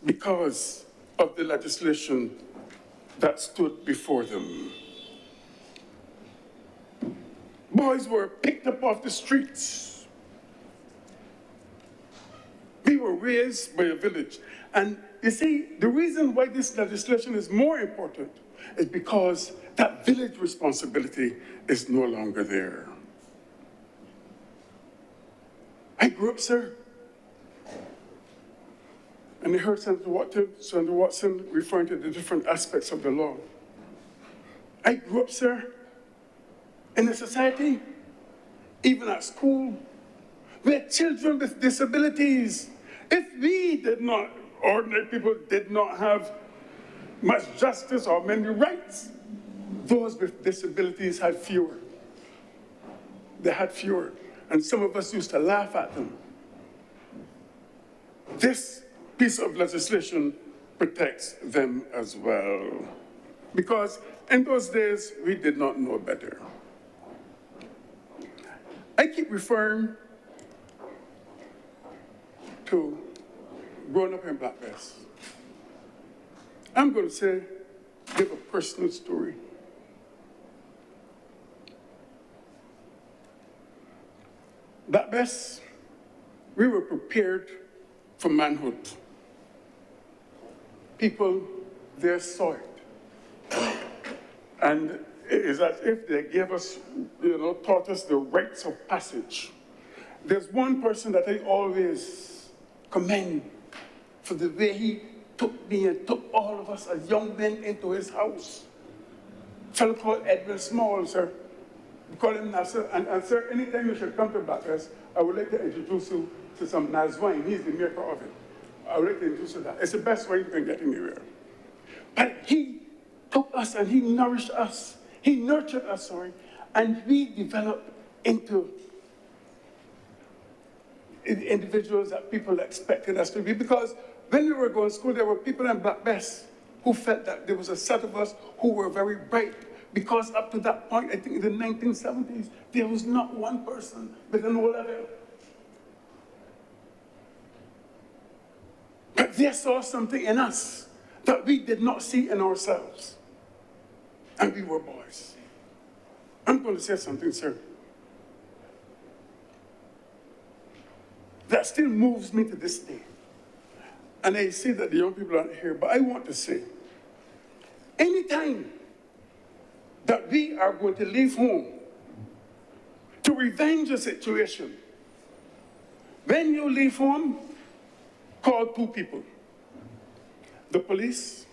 because of the legislation that stood before them. Boys were picked up off the streets. We were raised by a village. And you see, the reason why this legislation is more important is because that village responsibility is no longer there. I grew up, sir, And I heard Senator Watson referring to the different aspects of the law. I grew up, sir, in a society, even at school, where children with disabilities, if we did not, ordinary people did not have much justice or many rights, those with disabilities had fewer. They had fewer, and some of us used to laugh at them. This piece of legislation protects them as well, because in those days, we did not know better. I keep referring to growing up in Blackbess. I'm going to give a personal story. Blackbess, we were prepared for manhood. People there saw it. And it is as if they gave us, taught us the rites of passage. There's one person that I always commend for the way he took me and took all of us as young men into his house. A fellow called Edwin Small, sir. We call him Nasser. And sir, anytime you should come to Blackbess, I would like to introduce you to some Naz wine. He's the maker of it. I would like to introduce you to that. It's the best wine you can get anywhere. But he took us and he nourished us. He nurtured us, and we developed into individuals that people expected us to be. Because when we were going to school, there were people in Blackbess who felt that there was a set of us who were very bright. Because up to that point, I think in the 1970s, there was not one person with an O level. But they saw something in us that we did not see in ourselves. And we were boys. I'm going to say something, sir, that still moves me to this day. And I see that the young people aren't here, but I want to say, anytime that we are going to leave home to revenge a situation, when you leave home, call two people, the police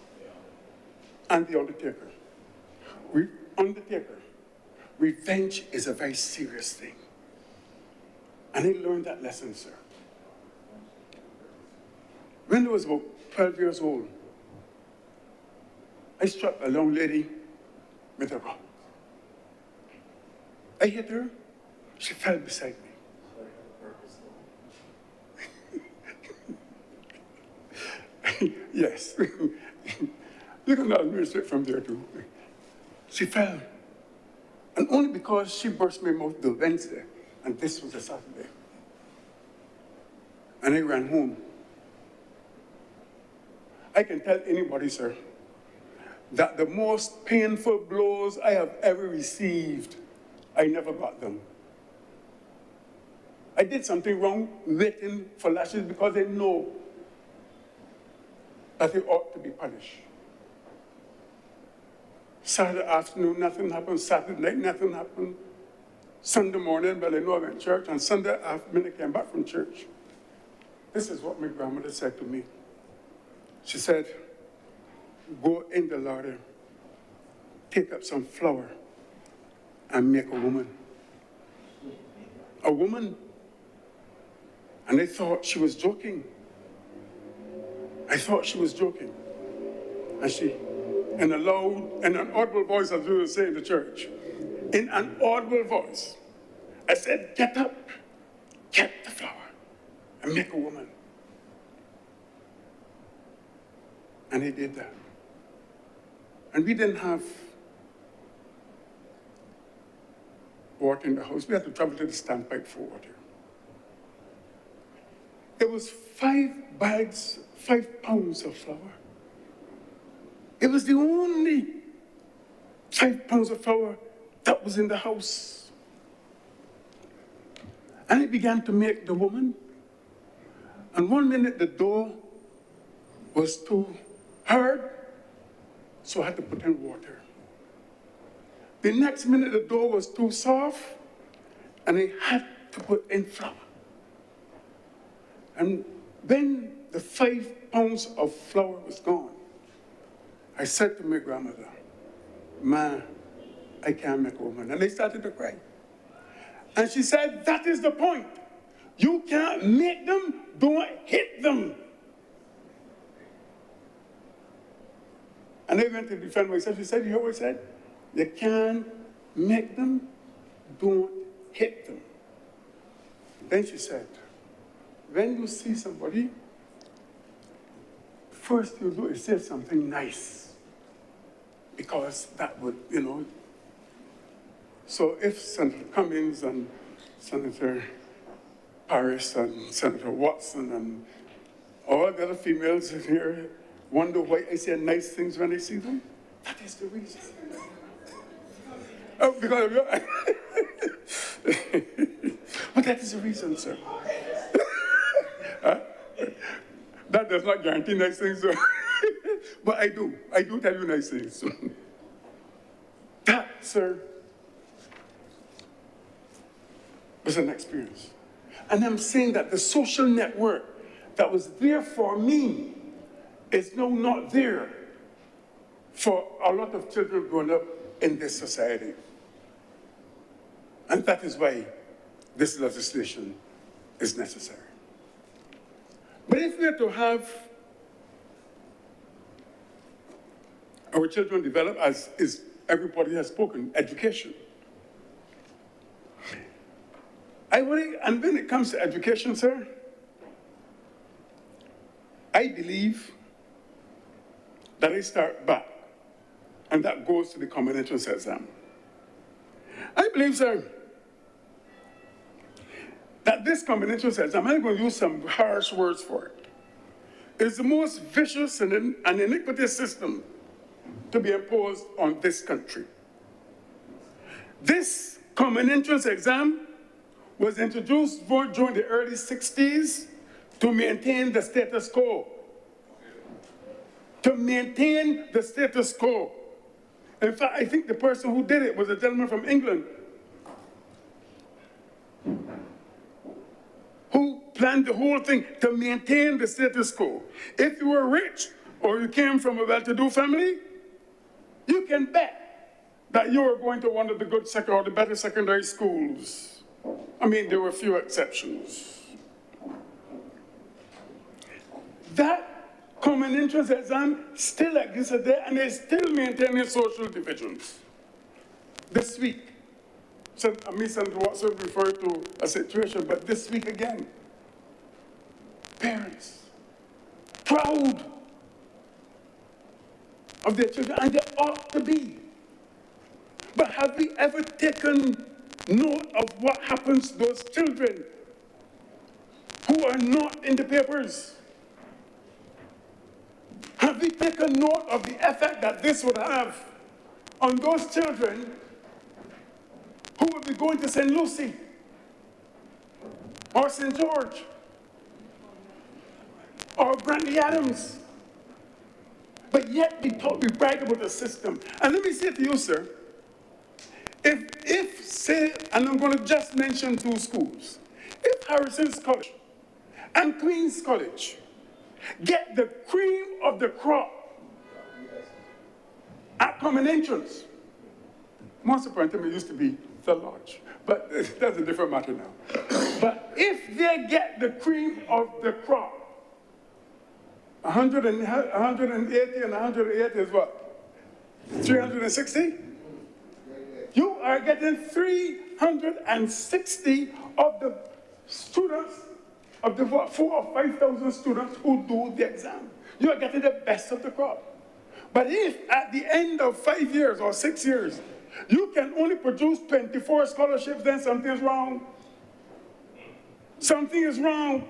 and the undertaker. Undertaker, revenge is a very serious thing. And I learned that lesson, sir. When I was about 12 years old, I struck a young lady with a rock. I hit her, she fell beside me. Yes. You can administrate from there too. She fell. And only because she burst my mouth the Wednesday, and this was a Saturday. And I ran home. I can tell anybody, sir, that the most painful blows I have ever received, I never got them. I did something wrong, waiting for lashes because I know that they ought to be punished. Saturday afternoon, nothing happened. Saturday night, nothing happened. Sunday morning, well, I know I went to church, and Sunday afternoon, I came back from church. This is what my grandmother said to me. She said, go in the larder, take up some flour, and make a woman. A woman. And I thought she was joking. I thought she was joking. And she, in an audible voice, as we would say in the church, in an audible voice, I said, get up, get the flour, and make a woman. And he did that. And we didn't have water in the house. We had to travel to the standpipe for water. There was 5 bags, 5 pounds of flour. It was the only 5 pounds of flour that was in the house. And he began to make the woman. And one minute the dough was too hard, so I had to put in water. The next minute the dough was too soft, and I had to put in flour. And when the 5 pounds of flour was gone, I said to my grandmother, "Ma, I can't make a woman." And they started to cry. And she said, "That is the point. You can't make them, don't hit them." And I went to defend myself. She said, "You hear what I said? You can't make them, don't hit them." Then she said, "When you see somebody, first you do is say something nice, because that would, So if Senator Cummings and Senator Parris and Senator Watson and all the other females in here wonder why I say nice things when I see them, that is the reason." Oh, because of you. But that is the reason, sir. That does not guarantee nice things, sir. But I do tell you nice things. That, sir, was an experience. And I'm saying that the social network that was there for me is now not there for a lot of children growing up in this society. And that is why this legislation is necessary. But if we are to have our children develop, as everybody has spoken, education, and when it comes to education, sir, I believe that I start back, and that goes to the common entrance exam. I believe, sir, that this common entrance exam, I'm going to use some harsh words for it, is the most vicious and iniquitous system to be imposed on this country. This common entrance exam was introduced during the early 60s to maintain the status quo. To maintain the status quo. In fact, I think the person who did it was a gentleman from England who planned the whole thing to maintain the status quo. If you were rich or you came from a well-to-do family, you can bet that you were going to one of the good or the better secondary schools. I mean, there were a few exceptions. That common entrance exam still existed there, and they're still maintaining social divisions. This week, Senator Watson referred to a situation, but this week again, parents proud of their children, and they ought to be. But have we ever taken note of what happens to those children who are not in the papers? Have we taken note of the effect that this would have on those children who would be going to St. Lucie or St. George or Brandy Adams? But yet we brag about the system. And let me say to you, sir, if say, and I'm going to just mention 2 schools, if Harrison's College and Queen's College get the cream of the crop at common entrance, most apparently it used to be the Lodge, but that's a different matter now. But if they get the cream of the crop, 180 and 180 is what? 360? You are getting 360 of the students, of the 4,000 or 5,000 students who do the exam. You are getting the best of the crop. But if at the end of 5 years or 6 years, you can only produce 24 scholarships, then something's wrong. Something is wrong.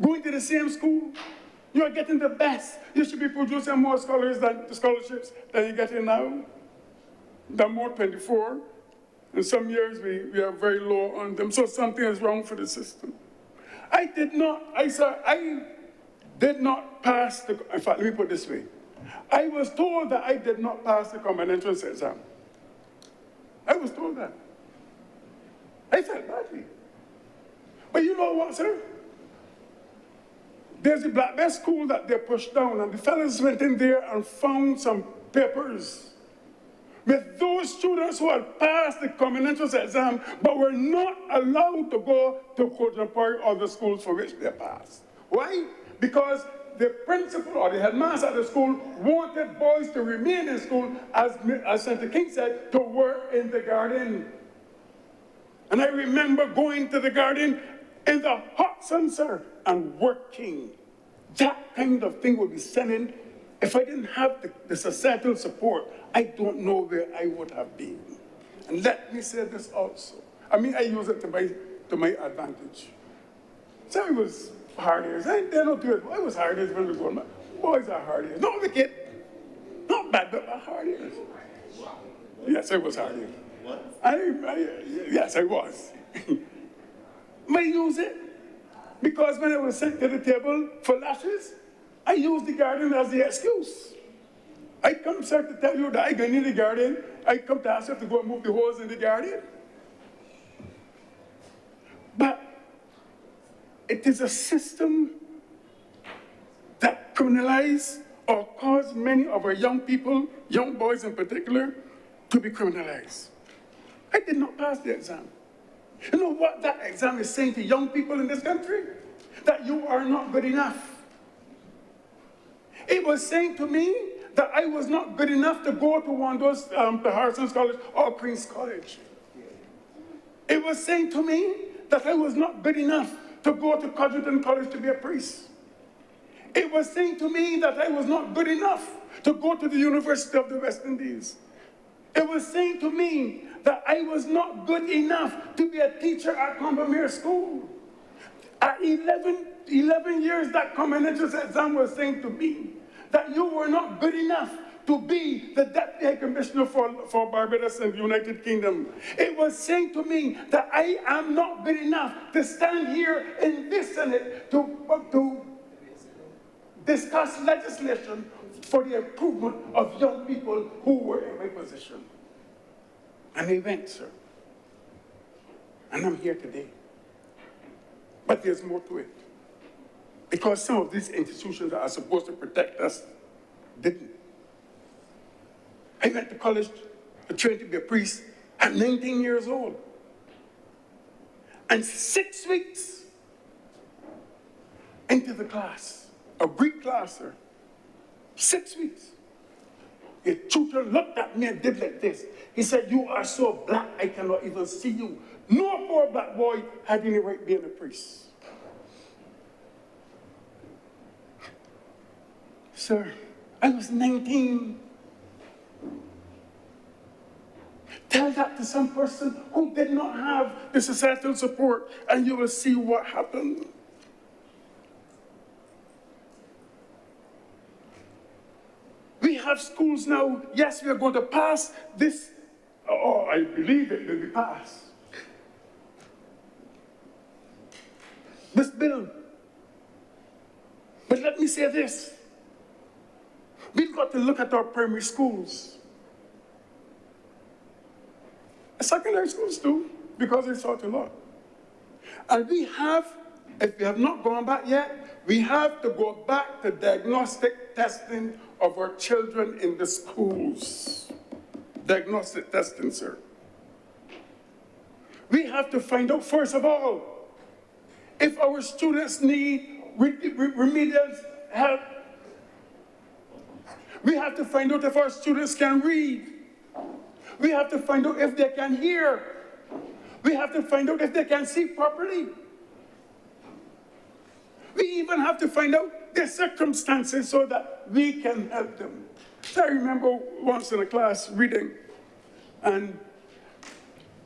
Going to the same school, you are getting the best. You should be producing more scholarships than you're getting now. There more 24. In some years, we are very low on them. So something is wrong for the system. I did not pass the, in fact, let me put it this way. I was told that I did not pass the common entrance exam. I was told that. I felt badly. But you know what, sir? There's a black belt school that they pushed down, and the fellas went in there and found some papers with those students who had passed the common entrance exam but were not allowed to go to contemporary or the schools for which they passed. Why? Because the principal or the headmaster of the school wanted boys to remain in school, as Senator King said, to work in the garden. And I remember going to the garden in the hot sun, sir, and working. That kind of thing would be sending. If I didn't have the societal support, I don't know where I would have been. And let me say this also. I mean, I use it to my advantage. So I was hard ears. I don't do it. I was hard ears when we were going. Boys are hard ears. Not wicked. Not bad, but hard ears. Yes, I was hard ears. Yes, I was. I use it because when I was sent to the table for lashes, I used the garden as the excuse. I come, sir, to tell you that I go in the garden. I come to ask you to go and move the holes in the garden. But it is a system that criminalizes or causes many of our young people, young boys in particular, to be criminalized. I did not pass the exam. You know what that exam is saying to young people in this country? That you are not good enough. It was saying to me that I was not good enough to go to one of those, to Harrison's College or Queen's College. It was saying to me that I was not good enough to go to Codrington College to be a priest. It was saying to me that I was not good enough to go to the University of the West Indies. It was saying to me that I was not good enough to be a teacher at Combermere School. At 11 years, that common entrance exam was saying to me that you were not good enough to be the Deputy High Commissioner for Barbados and the United Kingdom. It was saying to me that I am not good enough to stand here in this Senate to discuss legislation for the improvement of young people who were in my position. And they went, sir. And I'm here today. But there's more to it. Because some of these institutions that are supposed to protect us didn't. I went to college to train to be a priest at 19 years old. And 6 weeks into the class, a Greek class, sir, 6 weeks, a tutor looked at me and did like this. He said, "You are so black, I cannot even see you." No poor black boy had any right being a priest. Sir, I was 19. Tell that to some person who did not have the societal support, and you will see what happened. We have schools now. Yes, we are going to pass this. Oh, I believe it will be passed. This bill. But let me say this. We've got to look at our primary schools. Secondary schools too, because they taught a lot. And we have, if we have not gone back yet, we have to go back to diagnostic testing of our children in the schools. Diagnostic testing, sir. We have to find out, first of all, if our students need remedial help. We have to find out if our students can read. We have to find out if they can hear. We have to find out if they can see properly. We even have to find out their circumstances so that we can help them. So I remember once in a class reading, and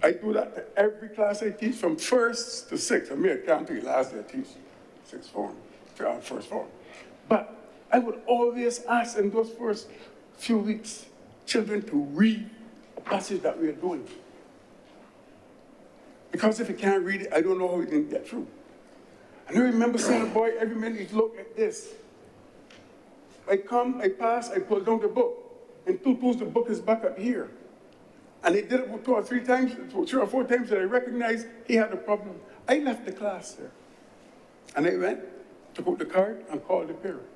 I do that to every class I teach from first to sixth. I mean, I can't do last year I teach sixth form, first form. But I would always ask in those first few weeks, children to read a passage that we are doing. Because if you can't read it, I don't know how you can get through. And I remember seeing a boy every minute he'd look like this. I come, I pass, I pull down the book. In 2 twos, the book is back up here. And he did it 2 or 3 times, 3 or 4 times that I recognized he had a problem. I left the class, sir. And I went, took out the card and called the parent.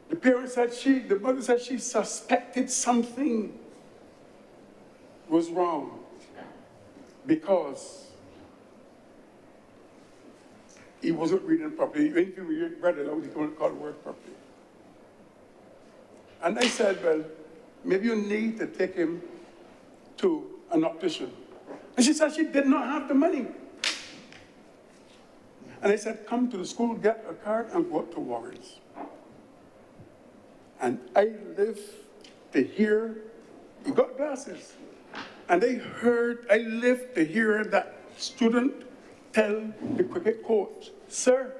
The parent said the mother said she suspected something was wrong because he wasn't reading properly. Even if he read it out, he couldn't call the word properly. And I said, well, maybe you need to take him to an optician. And she said she did not have the money. And I said, come to the school, get a card, and go up to Warren's. And I lived to hear, he got glasses. And I lived to hear that student tell the cricket coach, sir,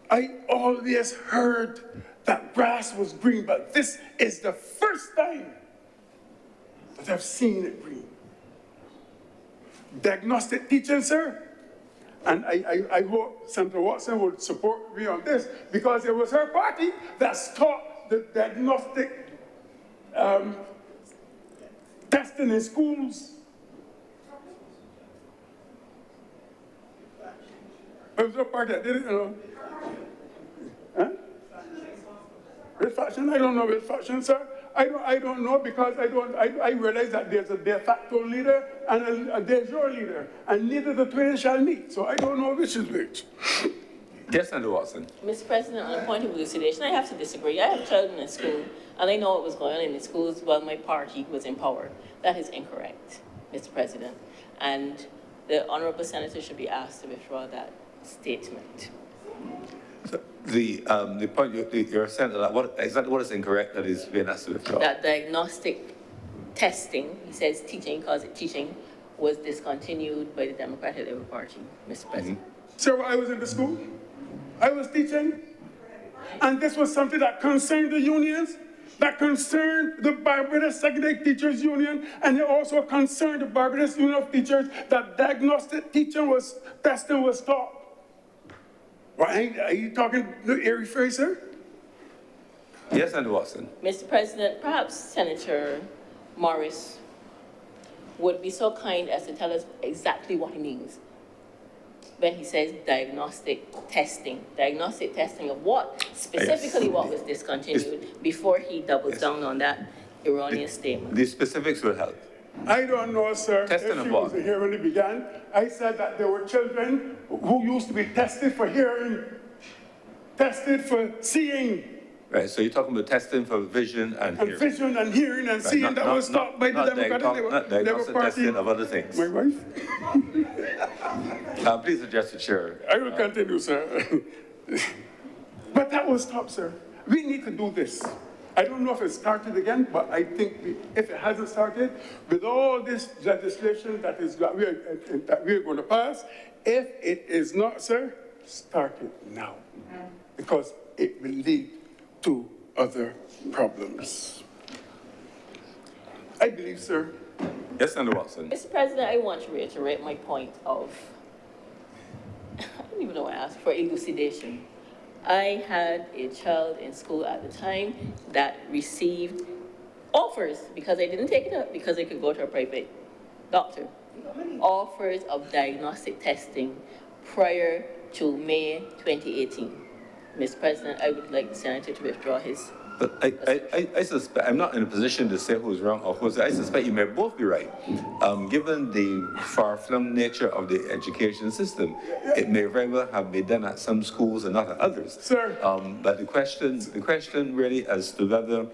I always heard that grass was green, but this is the first time that I've seen it green. Diagnostic teaching, sir. And I hope Senator Watson would support me on this because it was her party that taught the diagnostic testing in schools. It was her party that did it, you know. Huh? Which faction? I don't know which faction, sir. I don't know because I realize that there's a de facto leader and a de jure leader, and neither the twain shall meet. So I don't know which is which. Yes, Senator Watson. Mr. President, on the point of elucidation, I have to disagree. I have children in school, and I know what was going on in the schools while my party was in power. That is incorrect, Mr. President. And the honourable senator should be asked to withdraw that statement. So the point you're saying that exactly what is incorrect that is being asked to withdraw? That diagnostic testing, he says teaching, calls it teaching, was discontinued by the Democratic Labour Party, Mr. President. So I was in the school, I was teaching, and this was something that concerned the unions, that concerned the Barbados Secondary Teachers Union, and it also concerned the Barbados Union of Teachers that diagnostic testing was taught. Why are you talking to Airy Fraser? Yes, Senator Watson. Mr. President, perhaps Senator Morris would be so kind as to tell us exactly what he means when he says diagnostic testing. Diagnostic testing of what? Specifically what was discontinued before he doubles down on that erroneous statement. The specifics will help. I don't know, sir. Testing if of she what? wasn't here when it began, I said that there were children who used to be tested for hearing, tested for seeing, Right, so you're talking about testing for vision and and hearing. vision and hearing and seeing that was stopped by the Democratic Not Labour diagnostic Party. testing of other things. My wife? Please address the chair. I will continue, sir. But that was stopped, sir. We need to do this. I don't know if it started again, but I think if it hasn't started, with all this legislation that we are going to pass, if it is not, sir, start it now. Because it will lead to other problems. I believe, sir. Yes, Senator Watson. Mr. President, I want to reiterate my point of, I don't even know what I asked for, elucidation. I had a child in school at the time that received offers, because I didn't take it up, because I could go to a private doctor, offers of diagnostic testing prior to May 2018. Mr. President, I would like the senator to withdraw his. But I suspect, I'm not in a position to say who's wrong or who's right. I suspect you may both be right. Given the far-flung nature of the education system, it may very well have been done at some schools and not at others. Sir. But the question really as to whether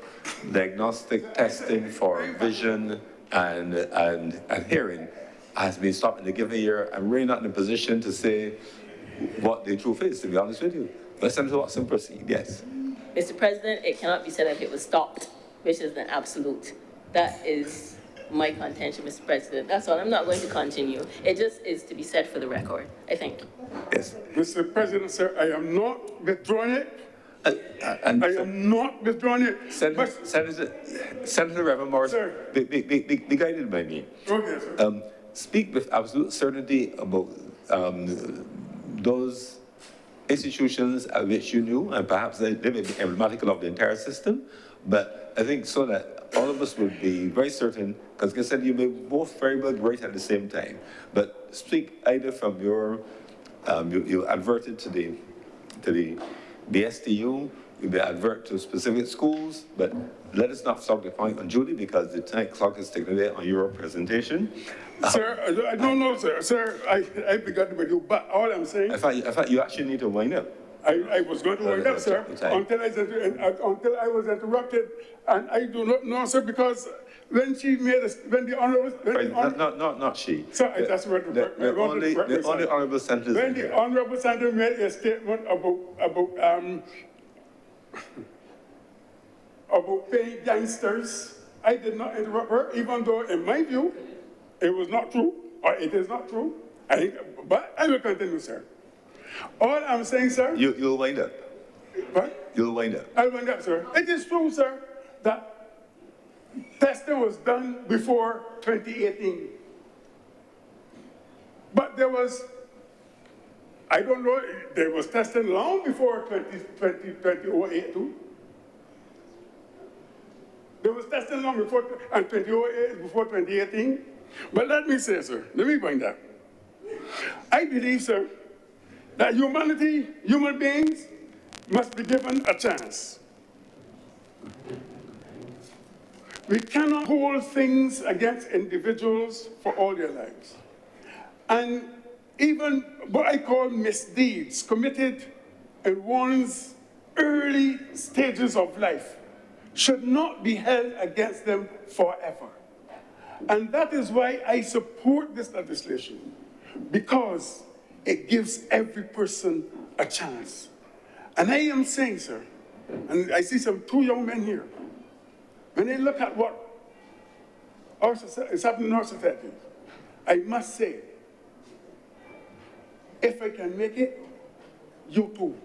diagnostic testing for vision and hearing has been stopped in a given year, I'm really not in a position to say what the truth is, to be honest with you. But Senator Watson, proceed, yes. Mr. President, it cannot be said that it was stopped, which is an absolute. That is my contention, Mr. President. That's all. I'm not going to continue. It just is to be said for the record. I thank you. Yes. Mr. President, sir, I am not withdrawing it. I am not withdrawing it. Senator Reverend Morris, Sir. be guided by me. Okay, sir. Speak with absolute certainty about those institutions which you knew, and perhaps they may be emblematical of the entire system, But I think so that all of us would be very certain, because like I said, you may both very well great at the same time, but speak either from your, you adverted to the STU, you may advert to specific schools, but let us not stop the point on Julie, because the time clock is ticking away on your presentation. Sir, I don't know, sir. Sir, I forgot with you, but all I'm saying, In fact, you actually need to wind up. I was going to wind up, sir, until I was interrupted, and I do not know, sir, because when she made when the honorable, Not she. Sir, that's what The only honorable senator. When the honorable senator made a statement about paying gangsters, I did not interrupt her, even though in my view, it was not true, or it is not true. But I will continue, sir. All I'm saying, sir. You'll wind up. What? You'll wind up. I'll wind up, sir. It is true, sir, that testing was done before 2018. But there was, I don't know, there was testing long before 2008 too. There was testing long before, and 2008, before 2018. But let me say, sir, let me wind up. I believe, sir, that human beings, must be given a chance. We cannot hold things against individuals for all their lives. And even what I call misdeeds committed in one's early stages of life should not be held against them forever. And that is why I support this legislation, because it gives every person a chance. And I am saying, sir, and I see two young men here, when they look at what is happening in our society, I must say, if I can make it, you too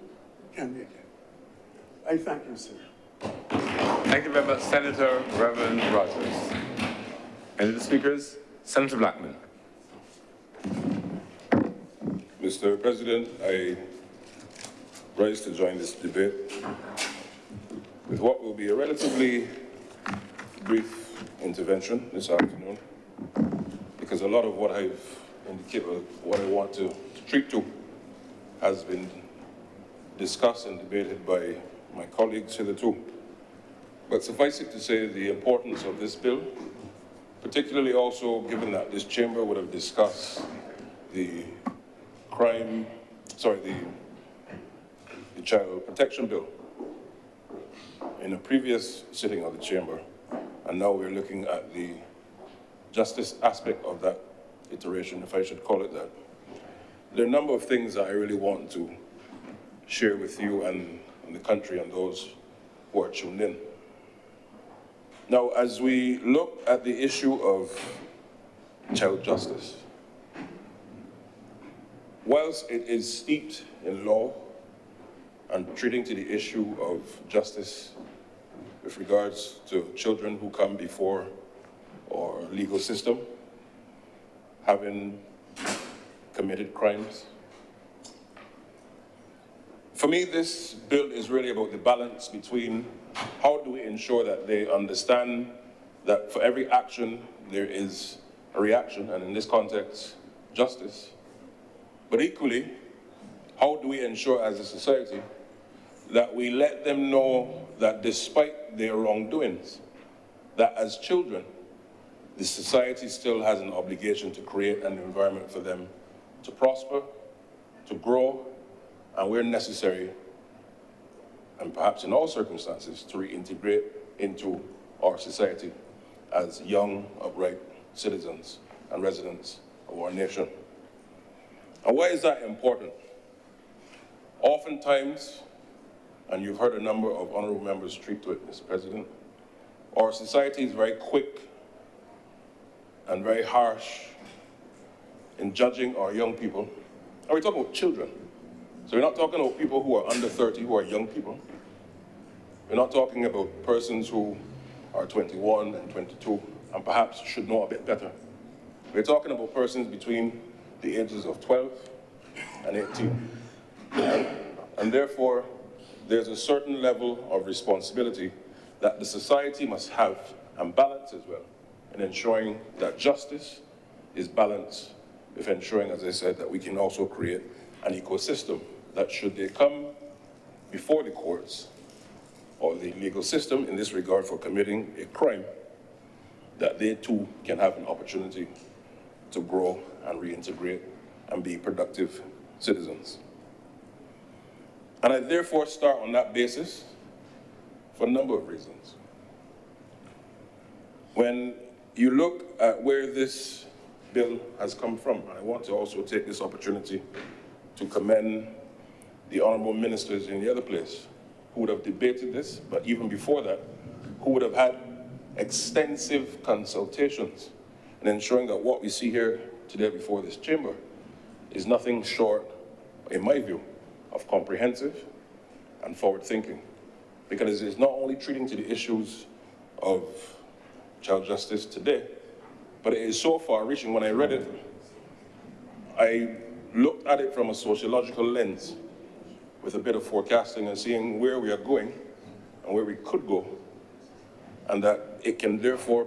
can make it. I thank you, sir. Thank you very much, Senator Reverend Rogers. Any of the speakers? Senator Blackman. Mr. President, I rise to join this debate with what will be a relatively brief intervention this afternoon, because a lot of what I've indicated, what I want to treat to, has been discussed and debated by my colleagues hitherto. But suffice it to say, the importance of this bill, particularly also given that this chamber would have discussed the Child Protection Bill in a previous sitting of the chamber, and now we're looking at the justice aspect of that iteration, if I should call it that. There are a number of things that I really want to share with you and the country and those who are tuned in. Now, as we look at the issue of child justice, whilst it is steeped in law and treating to the issue of justice with regards to children who come before our legal system, having committed crimes, for me, this bill is really about the balance between how do we ensure that they understand that for every action there is a reaction, and in this context, justice. But equally, how do we ensure as a society that we let them know that despite their wrongdoings, that as children, the society still has an obligation to create an environment for them to prosper, to grow, and where necessary, and perhaps in all circumstances, to reintegrate into our society as young, upright citizens and residents of our nation. And why is that important? Oftentimes, and you've heard a number of honorable members speak to it, Mr. President, our society is very quick and very harsh in judging our young people. And we're talking about children. So we're not talking about people who are under 30, who are young people. We're not talking about persons who are 21 and 22 and perhaps should know a bit better. We're talking about persons between the ages of 12 and 18. And therefore, there's a certain level of responsibility that the society must have and balance as well in ensuring that justice is balanced with ensuring, as I said, that we can also create an ecosystem that should they come before the courts or the legal system in this regard for committing a crime, that they too can have an opportunity to grow and reintegrate and be productive citizens. And I therefore start on that basis for a number of reasons. When you look at where this bill has come from, and I want to also take this opportunity to commend the honorable ministers in the other place who would have debated this, but even before that, who would have had extensive consultations in ensuring that what we see here today before this chamber is nothing short, in my view, of comprehensive and forward-thinking, because it is not only treating to the issues of child justice today, but it is so far-reaching. When I read it, I looked at it from a sociological lens with a bit of forecasting and seeing where we are going and where we could go, and that it can therefore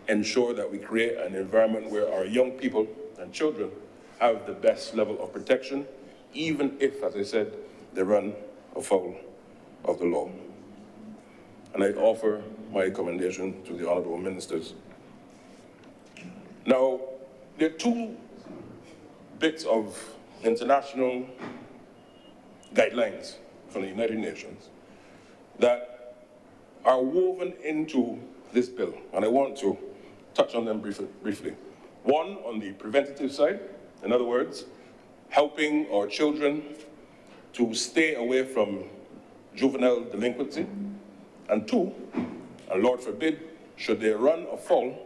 ensure that we create an environment where our young people and children have the best level of protection, even if, as I said, they run afoul of the law. And I offer my commendation to the honorable ministers. Now, there are two bits of international guidelines from the United Nations that are woven into this bill, and I want to touch on them briefly. One, on the preventative side, in other words, helping our children to stay away from juvenile delinquency. And two, and Lord forbid, should they run afoul,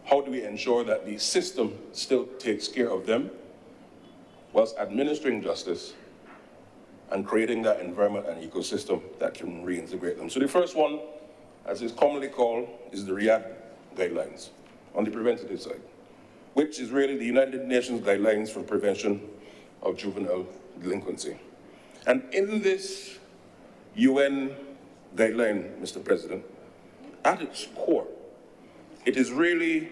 how do we ensure that the system still takes care of them whilst administering justice and creating that environment and ecosystem that can reintegrate them? So the first one, as is commonly called, is the Riyadh Guidelines on the preventative side, which is really the United Nations Guidelines for Prevention of Juvenile Delinquency. And in this UN guideline, Mr. President, at its core, it is really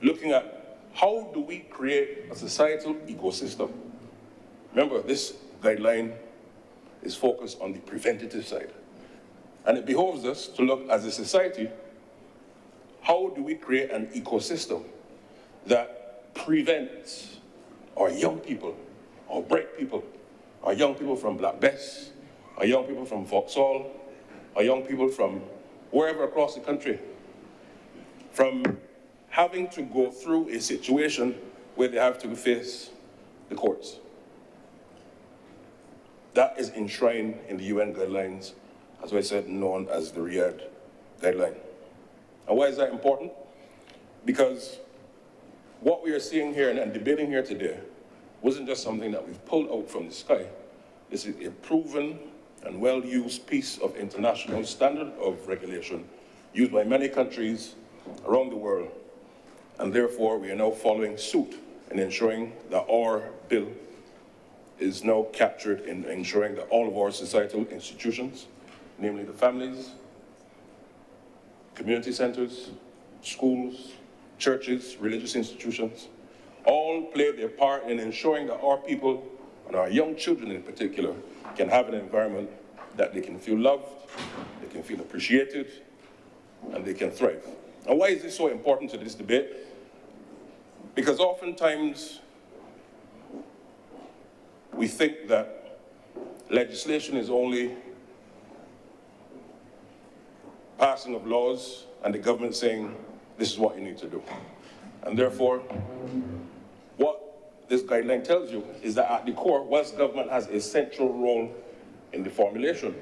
looking at how do we create a societal ecosystem. Remember, this guideline is focused on the preventative side. And it behoves us to look as a society, how do we create an ecosystem that prevents our young people, our bright people, our young people from Black Bess, our young people from Vauxhall, our young people from wherever across the country, from having to go through a situation where they have to face the courts. That is enshrined in the UN guidelines, as I said, known as the Riyadh Guideline. And why is that important? Because what we are seeing here and debating here today wasn't just something that we've pulled out from the sky. This is a proven and well-used piece of international standard of regulation used by many countries around the world. And therefore, we are now following suit in ensuring that our bill is now captured in ensuring that all of our societal institutions, namely the families, community centers, schools, churches, religious institutions, all play their part in ensuring that our people, and our young children in particular, can have an environment that they can feel loved, they can feel appreciated, and they can thrive. And why is this so important to this debate? Because oftentimes we think that legislation is only passing of laws and the government saying, this is what you need to do. And therefore, what this guideline tells you is that at the core, whilst government has a central role in the formulation,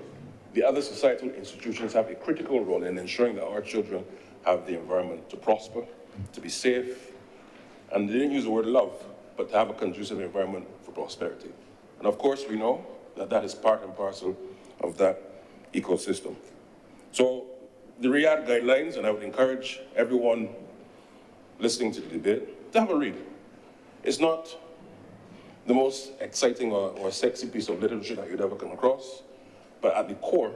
the other societal institutions have a critical role in ensuring that our children have the environment to prosper, to be safe, and they didn't use the word love, but to have a conducive environment for prosperity. And of course, we know that that is part and parcel of that ecosystem. So the Riyadh Guidelines, and I would encourage everyone listening to the debate to have a read. It's not the most exciting or sexy piece of literature that you'd ever come across, but at the core,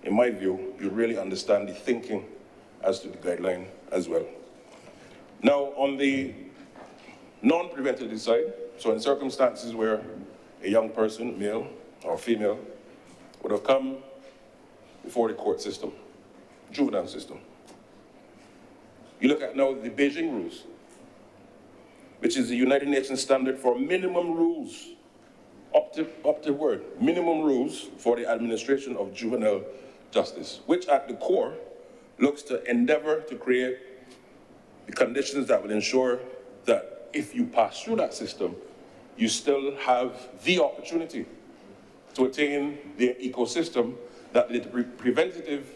in my view, you really understand the thinking as to the guideline as well. Now, on the non-preventative side, so in circumstances where a young person, male or female, would have come before the court system, juvenile system. You look at now the Beijing rules, which is the United Nations standard for minimum rules, operative word, minimum rules for the administration of juvenile justice, which at the core looks to endeavor to create the conditions that will ensure that if you pass through that system, you still have the opportunity to attain the ecosystem that the preventative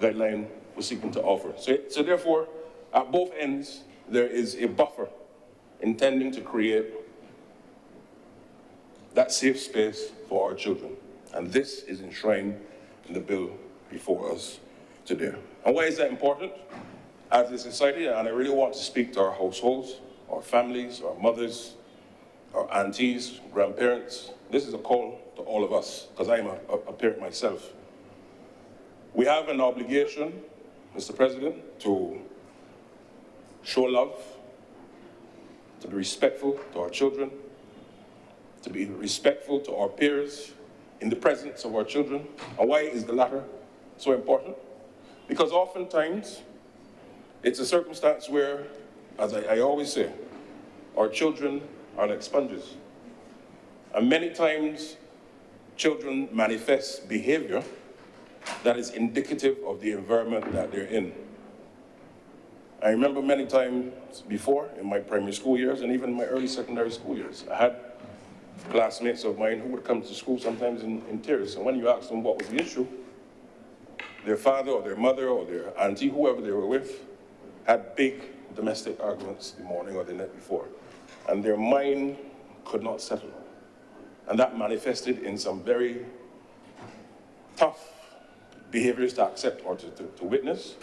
guideline was seeking to offer. So therefore, at both ends, there is a buffer intending to create that safe space for our children. And this is enshrined in the bill before us today. And why is that important? As a society, and I really want to speak to our households, our families, our mothers, our aunties, grandparents. This is a call to all of us, because I am a parent myself. We have an obligation, Mr. President, to show love, to be respectful to our children, to be respectful to our peers in the presence of our children. And why is the latter so important? Because oftentimes, it's a circumstance where, as I always say, our children are like sponges. And many times, children manifest behavior that is indicative of the environment that they're in. I remember many times before, in my primary school years and even in my early secondary school years, I had classmates of mine who would come to school sometimes in tears. And when you asked them what was the issue, their father or their mother or their auntie, whoever they were with, had big domestic arguments the morning or the night before. And their mind could not settle. And that manifested in some very tough behaviors to accept or to witness.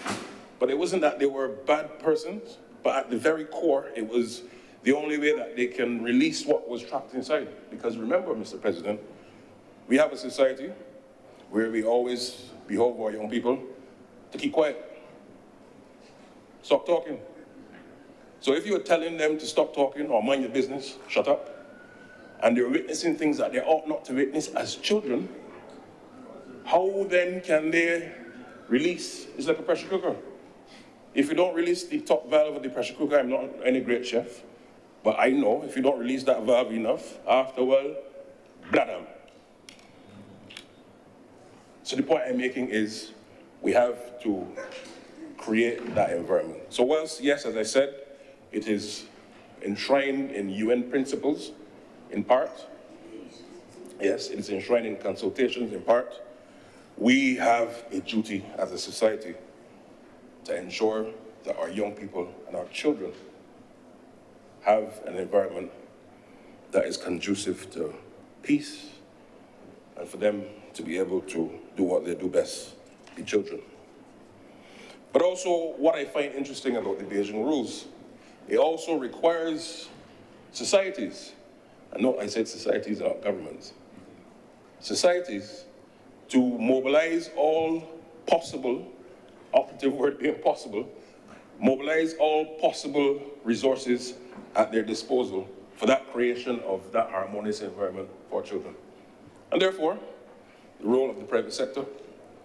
But it wasn't that they were bad persons, but at the very core, it was the only way that they can release what was trapped inside. Because remember, Mr. President, we have a society where we always behold our young people to keep quiet. Stop talking. So if you're telling them to stop talking or mind your business, shut up, and they're witnessing things that they ought not to witness as children, how then can they release? It's like a pressure cooker. If you don't release the top valve of the pressure cooker, I'm not any great chef, but I know if you don't release that valve enough, after a while, bladam. So the point I'm making is we have to create that environment. So whilst, yes, as I said, it is enshrined in UN principles in part, yes, it is enshrined in consultations in part, we have a duty as a society to ensure that our young people and our children have an environment that is conducive to peace and for them to be able to do what they do best, be children. But also, what I find interesting about the Beijing rules, it also requires societies, and no, I said societies, not governments, societies to mobilize all possible, operative word being possible, mobilize all possible resources at their disposal for that creation of that harmonious environment for children. And therefore, the role of the private sector,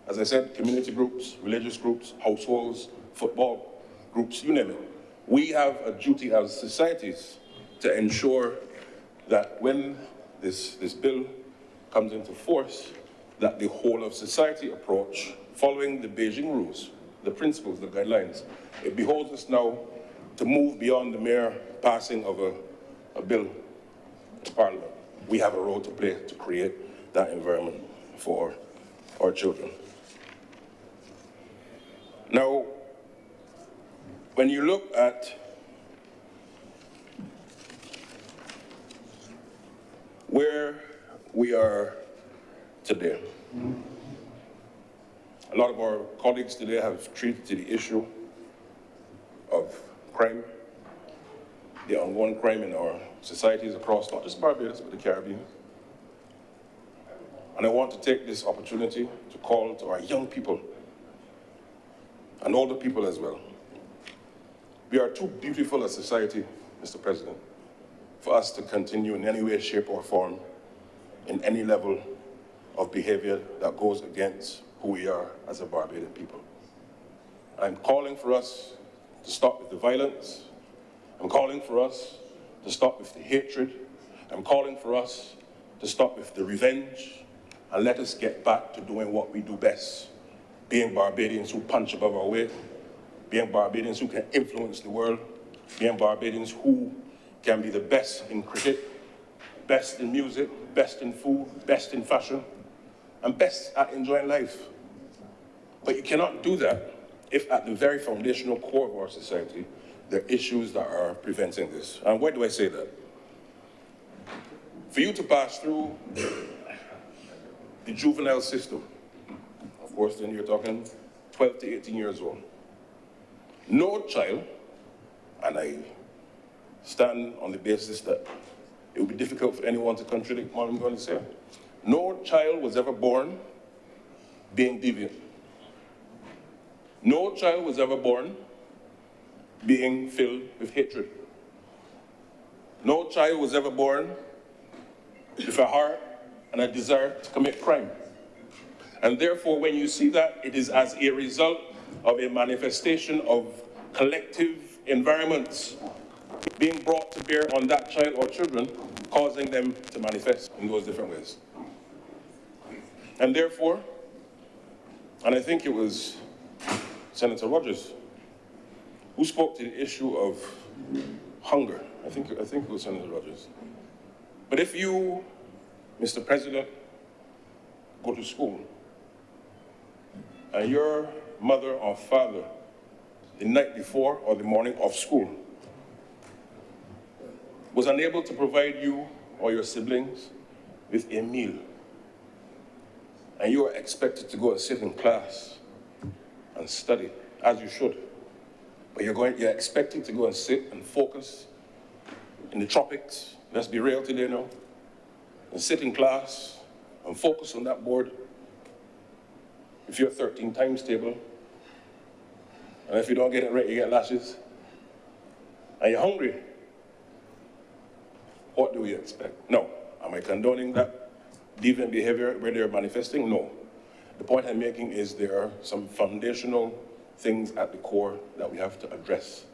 as I said, community groups, religious groups, households, football groups, you name it. We have a duty as societies to ensure that when this bill comes into force, that the whole of society approach, following the Beijing rules, the principles, the guidelines, it beholds us now to move beyond the mere passing of a bill to Parliament. We have a role to play to create that environment for our children. Now, when you look at where we are today, a lot of our colleagues today have treated the issue of crime, the ongoing crime in our societies across not just Barbados, but the Caribbean. And I want to take this opportunity to call to our young people and older people as well. We are too beautiful a society, Mr. President, for us to continue in any way, shape, or form in any level of behavior that goes against who we are as a Barbadian people. I'm calling for us to stop with the violence. I'm calling for us to stop with the hatred. I'm calling for us to stop with the revenge, and let us get back to doing what we do best, being Barbadians who punch above our weight, being Barbadians who can influence the world, being Barbadians who can be the best in cricket, best in music, best in food, best in fashion, and best at enjoying life. But you cannot do that if at the very foundational core of our society, there are issues that are preventing this. And why do I say that? For you to pass through the juvenile system, of course, then you're talking 12 to 18 years old. No child, and I stand on the basis that it would be difficult for anyone to contradict what I'm going to say. No child was ever born being deviant. No child was ever born being filled with hatred. No child was ever born with a heart and a desire to commit crime. And therefore, when you see that, it is as a result of a manifestation of collective environments being brought to bear on that child or children, causing them to manifest in those different ways. And therefore, and I think it was Senator Rogers who spoke to the issue of hunger. I think it was Senator Rogers. But if you, Mr. President, go to school and your mother or father, the night before or the morning of school, was unable to provide you or your siblings with a meal, and you are expected to go and sit in class and study, as you should, but you're expected to go and sit and focus in the tropics, let's be real today now, and sit in class and focus on that board. If you're 13 times table, and if you don't get it right, you get lashes, and you're hungry, what do we expect? No. Am I condoning that deviant behavior where they're manifesting? No. The point I'm making is there are some foundational things at the core that we have to address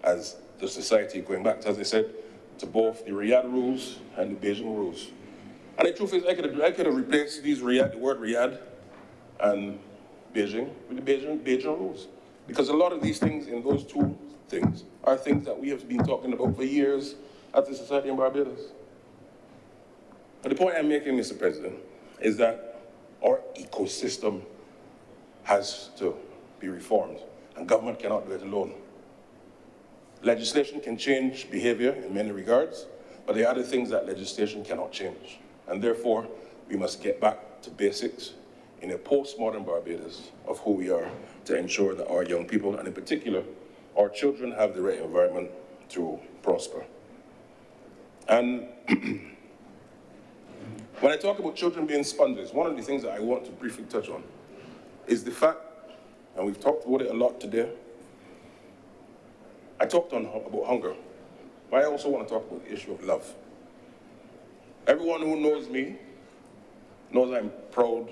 as the society, going back, as I said, to both the Riyadh rules and the Beijing rules. And the truth is, I could have replaced the word Riyadh and Beijing with the Beijing rules. Because a lot of these things in those two things are things that we have been talking about for years at the Society in Barbados. But the point I'm making, Mr. President, is that our ecosystem has to be reformed, and government cannot do it alone. Legislation can change behavior in many regards, but there are other things that legislation cannot change. And therefore, we must get back to basics in a postmodern Barbados of who we are to ensure that our young people, and in particular, our children, have the right environment to prosper. And when I talk about children being sponges, one of the things that I want to briefly touch on is the fact, and we've talked about it a lot today, I talked about hunger, but I also want to talk about the issue of love. Everyone who knows me knows I'm proud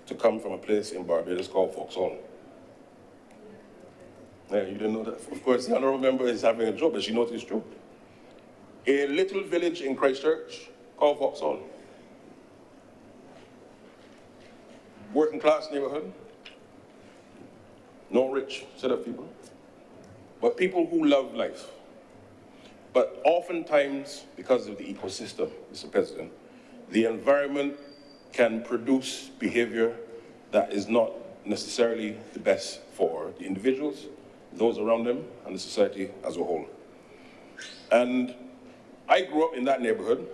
to come from a place in Barbados called Vauxhall. Yeah, you didn't know that? Of course, the honorable member is having a joke, but she knows it's true. A little village in Christchurch called Vauxhall. Working class neighborhood. No rich set of people, but people who love life. But oftentimes, because of the ecosystem, Mr. President, the environment can produce behavior that is not necessarily the best for the individuals, those around them, and the society as a whole. And I grew up in that neighborhood,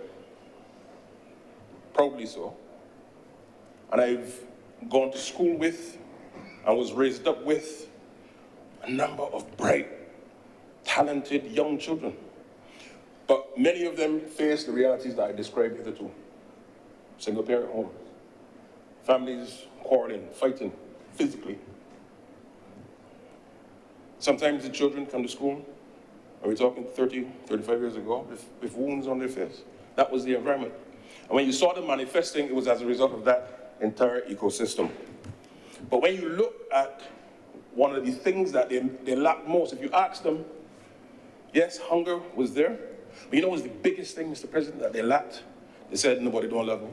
proudly so, and I've gone to school with and was raised up with a number of bright, talented young children. But many of them face the realities that I described hitherto. Single-parent homes, families quarreling, fighting physically. Sometimes the children come to school, are we talking 30, 35 years ago, with wounds on their face? That was the environment. And when you saw them manifesting, it was as a result of that entire ecosystem. But when you look at one of the things that they lacked most, if you ask them, yes, hunger was there, but you know what was the biggest thing, Mr. President, that they lacked? They said, nobody don't love me.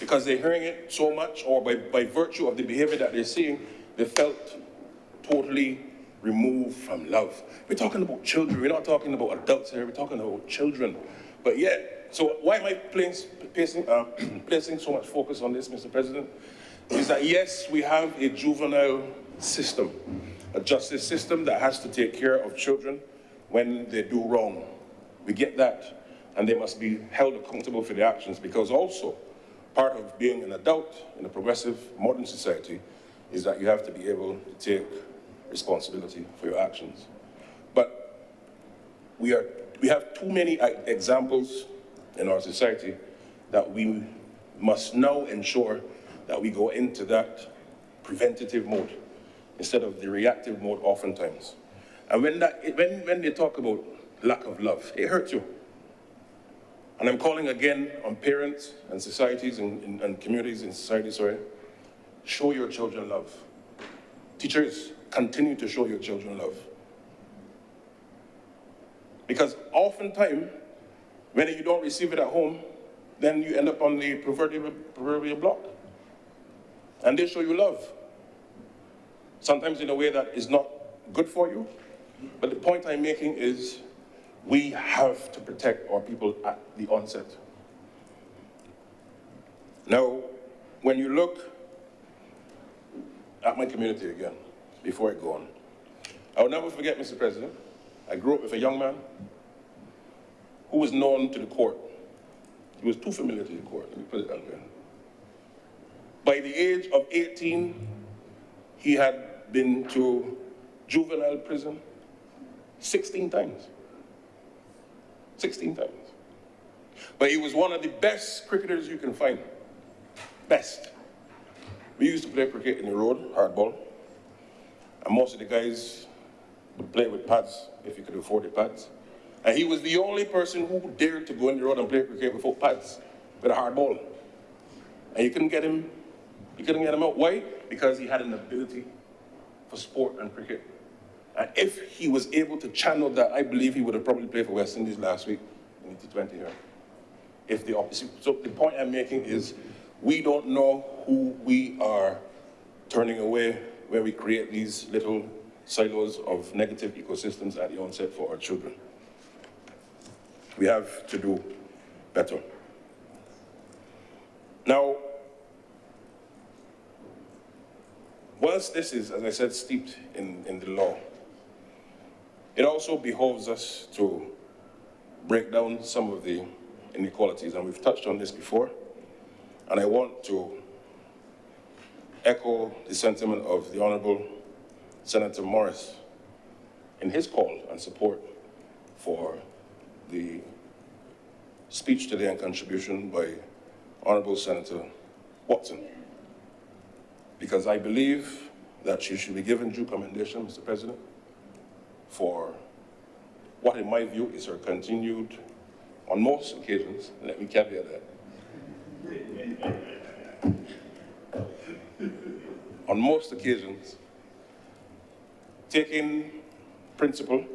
Because they're hearing it so much, or by virtue of the behavior that they're seeing, they felt totally removed from love. We're talking about children, we're not talking about adults here, we're talking about children. But yet, so why am I placing so much focus on this, Mr. President? Is that yes, we have a juvenile system, a justice system that has to take care of children when they do wrong. We get that, and they must be held accountable for their actions, because also part of being an adult in a progressive modern society is that you have to be able to take responsibility for your actions. But we have too many examples in our society that we must now ensure that we go into that preventative mode instead of the reactive mode oftentimes. And when they talk about lack of love, it hurts you. And I'm calling again on parents and societies and communities in society, show your children love. Teachers, continue to show your children love. Because oftentimes, when you don't receive it at home, then you end up on the proverbial block. And they show you love. Sometimes in a way that is not good for you. But the point I'm making is we have to protect our people at the onset. Now, when you look at my community again, before I go on, I will never forget, Mr. President, I grew up with a young man who was known to the court. He was too familiar to the court, let me put it that way. By the age of 18, he had been to juvenile prison 16 times. 16 times. But he was one of the best cricketers you can find. Best. We used to play cricket in the road, hardball. And most of the guys would play with pads, if you could afford the pads. And he was the only person who dared to go in the road and play cricket without pads, with a hard ball. And you couldn't get him out. Why? Because he had an ability for sport and cricket. And if he was able to channel that, I believe he would have probably played for West Indies last week in the T20 here. If the opposite. So the point I'm making is we don't know who we are turning away where we create these little silos of negative ecosystems at the onset for our children. We have to do better. Now, whilst this is, as I said, steeped in the law, it also behoves us to break down some of the inequalities, and we've touched on this before, and I want to echo the sentiment of the Honorable Senator Morris in his call and support for the speech today and contribution by Honorable Senator Watson, because I believe that she should be given due commendation, Mr. President, for what in my view is her continued, on most occasions, let me caveat that, on most occasions, taking principle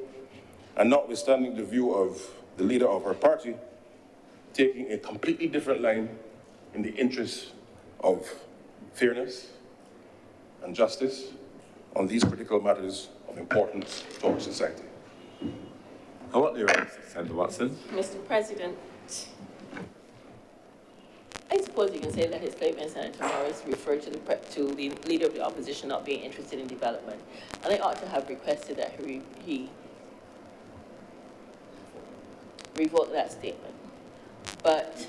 and notwithstanding the view of the leader of her party, taking a completely different line in the interest of fairness and justice on these critical matters of importance to our society. I want your answer, Senator Watson. Mr. President, I suppose you can say that his statement, Senator Morris, referred to the leader of the opposition not being interested in development. And I ought to have requested that he revoke that statement. But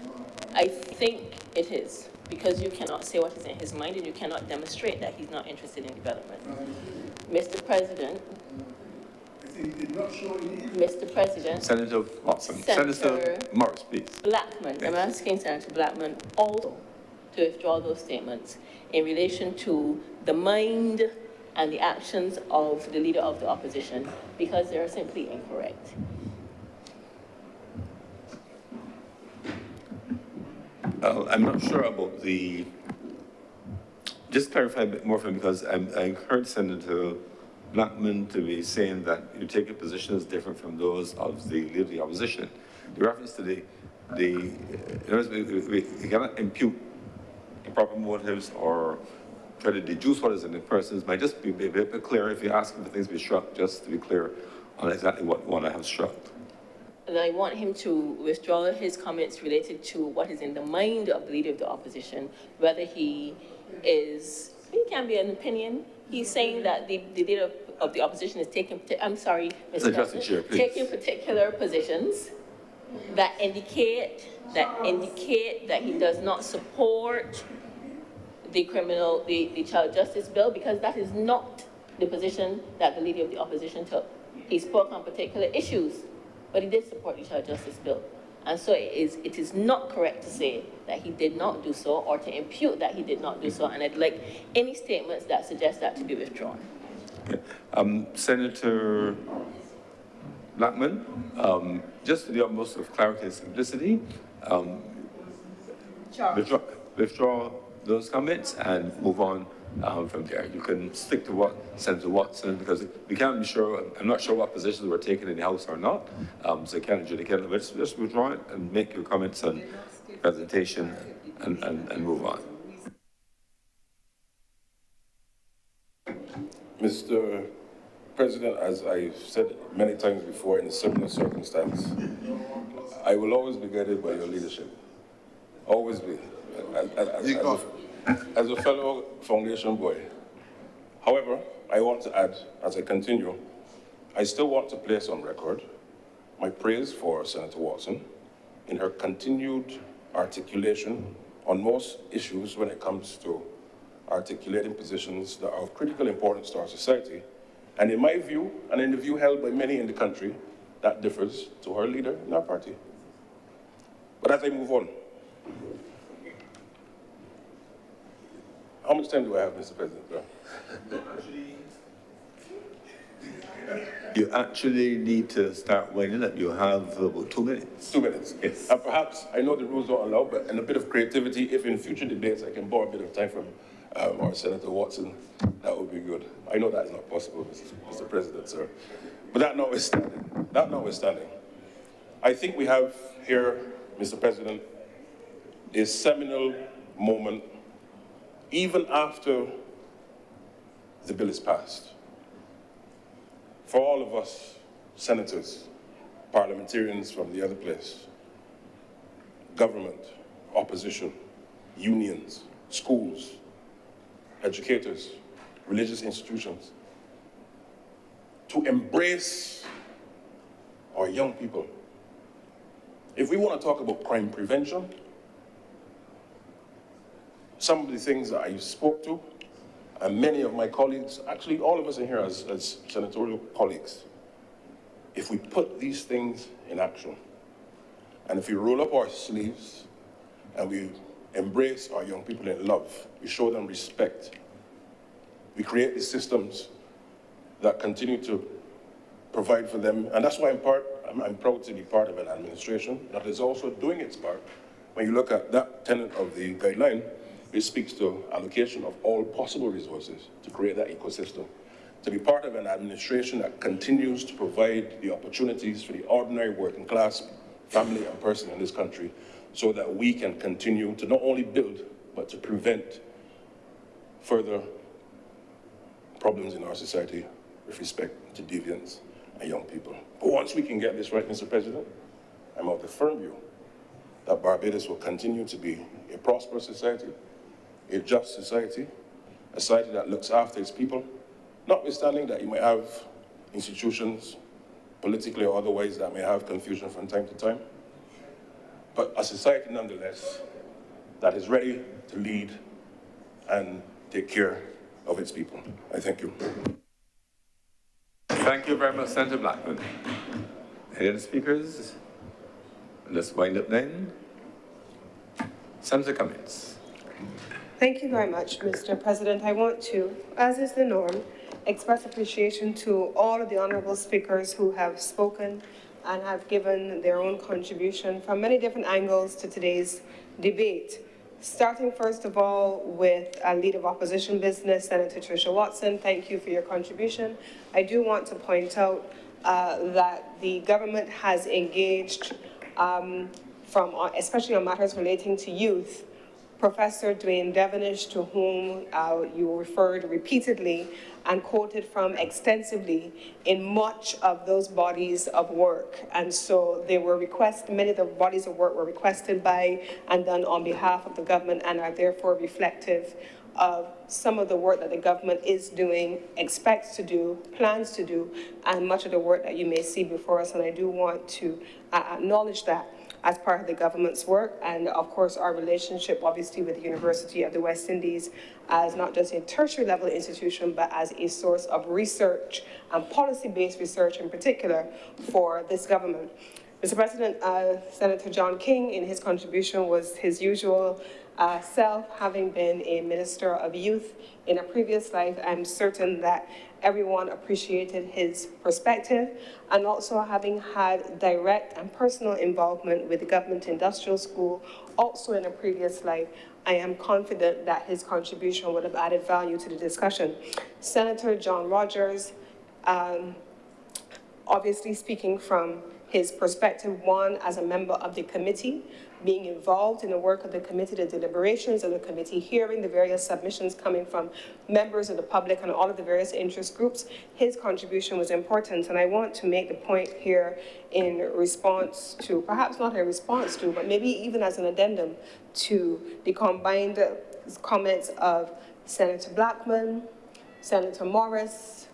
I think it is, because you cannot say what is in his mind and you cannot demonstrate that he's not interested in development. Mr. President, Mr. President. Senator Watson. Senator Morris, please. Blackman, I'm asking Senator Blackman also to withdraw those statements in relation to the mind and the actions of the leader of the opposition, because they are simply incorrect. I'm not sure about the, just clarify a bit more for me, because I heard Senator Blackman to be saying that you take a position that's different from those of the leader of the opposition. The reference to we cannot impute improper motives or try to deduce what is in the persons. Might just be a bit clearer if you ask him for things to be struck, just to be clear on exactly what I have struck. And I want him to withdraw his comments related to what is in the mind of the leader of the opposition, whether he can be an opinion. He's saying that the leader of the opposition is taking, I'm sorry, Mr. President, taking particular positions that indicate that he does not support the child justice bill, because that is not the position that the leader of the opposition took. He spoke on particular issues, but he did support the child justice bill. And so it is not correct to say that he did not do so, or to impute that he did not do so, and I'd like any statements that suggest that to be withdrawn. Okay. Senator Blackman, just for the utmost of clarity and simplicity, withdraw those comments and move on from there. You can stick to what Senator Watson, because we can't be sure, I'm not sure what positions were taken in the House or not, so I can't adjudicate it, but just withdraw it and make your comments and presentation and move on. Mr. President, as I've said many times before, in a similar circumstance, I will always be guided by your leadership. Always be. As a fellow foundation boy. However, I want to add, as I continue, I still want to place on record my praise for Senator Watson in her continued articulation on most issues when it comes to articulating positions that are of critical importance to our society. And in my view, and in the view held by many in the country, that differs to her leader in our party. But as I move on, how much time do I have, Mr. President? You actually need to start winding up. You have about 2 minutes. 2 minutes. Yes. And perhaps, I know the rules don't allow, but in a bit of creativity, if in future debates I can borrow a bit of time from our Senator Watson, that would be good. I know that is not possible, Mr. President, sir. But that notwithstanding, I think we have here, Mr. President, a seminal moment, even after the bill is passed. For all of us, senators, parliamentarians from the other place, government, opposition, unions, schools, educators, religious institutions, to embrace our young people. If we want to talk about crime prevention, some of the things that I spoke to, and many of my colleagues, actually all of us in here as senatorial colleagues, if we put these things in action, and if we roll up our sleeves, and we embrace our young people in love, we show them respect, we create the systems that continue to provide for them, and that's why I'm proud to be part of an administration that is also doing its part. When you look at that tenet of the guideline, it speaks to allocation of all possible resources to create that ecosystem. To be part of an administration that continues to provide the opportunities for the ordinary working class, family and person in this country, so that we can continue to not only build, but to prevent further problems in our society with respect to deviance and young people. But once we can get this right, Mr. President, I'm of the firm view that Barbados will continue to be a prosperous society, a just society, a society that looks after its people, notwithstanding that you might have institutions, politically or otherwise, that may have confusion from time to time, but a society nonetheless that is ready to lead and take care of its people. I thank you. Thank you very much, Senator Blackman. Any other speakers? Let's wind up then. Senator Cummings. Thank you very much, Mr. President. I want to, as is the norm, express appreciation to all of the honourable speakers who have spoken and have given their own contribution from many different angles to today's debate. Starting first of all with a Leader of Opposition Business, Senator Tricia Watson, thank you for your contribution. I do want to point out that the government has engaged, especially on matters relating to youth, Professor Dwayne Devonish, to whom you referred repeatedly and quoted from extensively in much of those bodies of work. And so they were many of the bodies of work were requested by and done on behalf of the government and are therefore reflective of some of the work that the government is doing, expects to do, plans to do, and much of the work that you may see before us. And I do want to acknowledge that as part of the government's work, and of course our relationship obviously with the University of the West Indies as not just a tertiary level institution, but as a source of research and policy-based research in particular for this government. Mr. President, Senator John King, in his contribution, was his usual self, having been a Minister of Youth in a previous life. I'm certain that everyone appreciated his perspective, and also having had direct and personal involvement with the Government Industrial School, also in a previous life, I am confident that his contribution would have added value to the discussion. Senator John Rogers, obviously speaking from his perspective, one, as a member of the committee, being involved in the work of the committee, the deliberations of the committee, hearing the various submissions coming from members of the public and all of the various interest groups, his contribution was important. And I want to make the point here in response to, perhaps not a response to, but maybe even as an addendum to the combined comments of Senator Blackman, Senator Morris,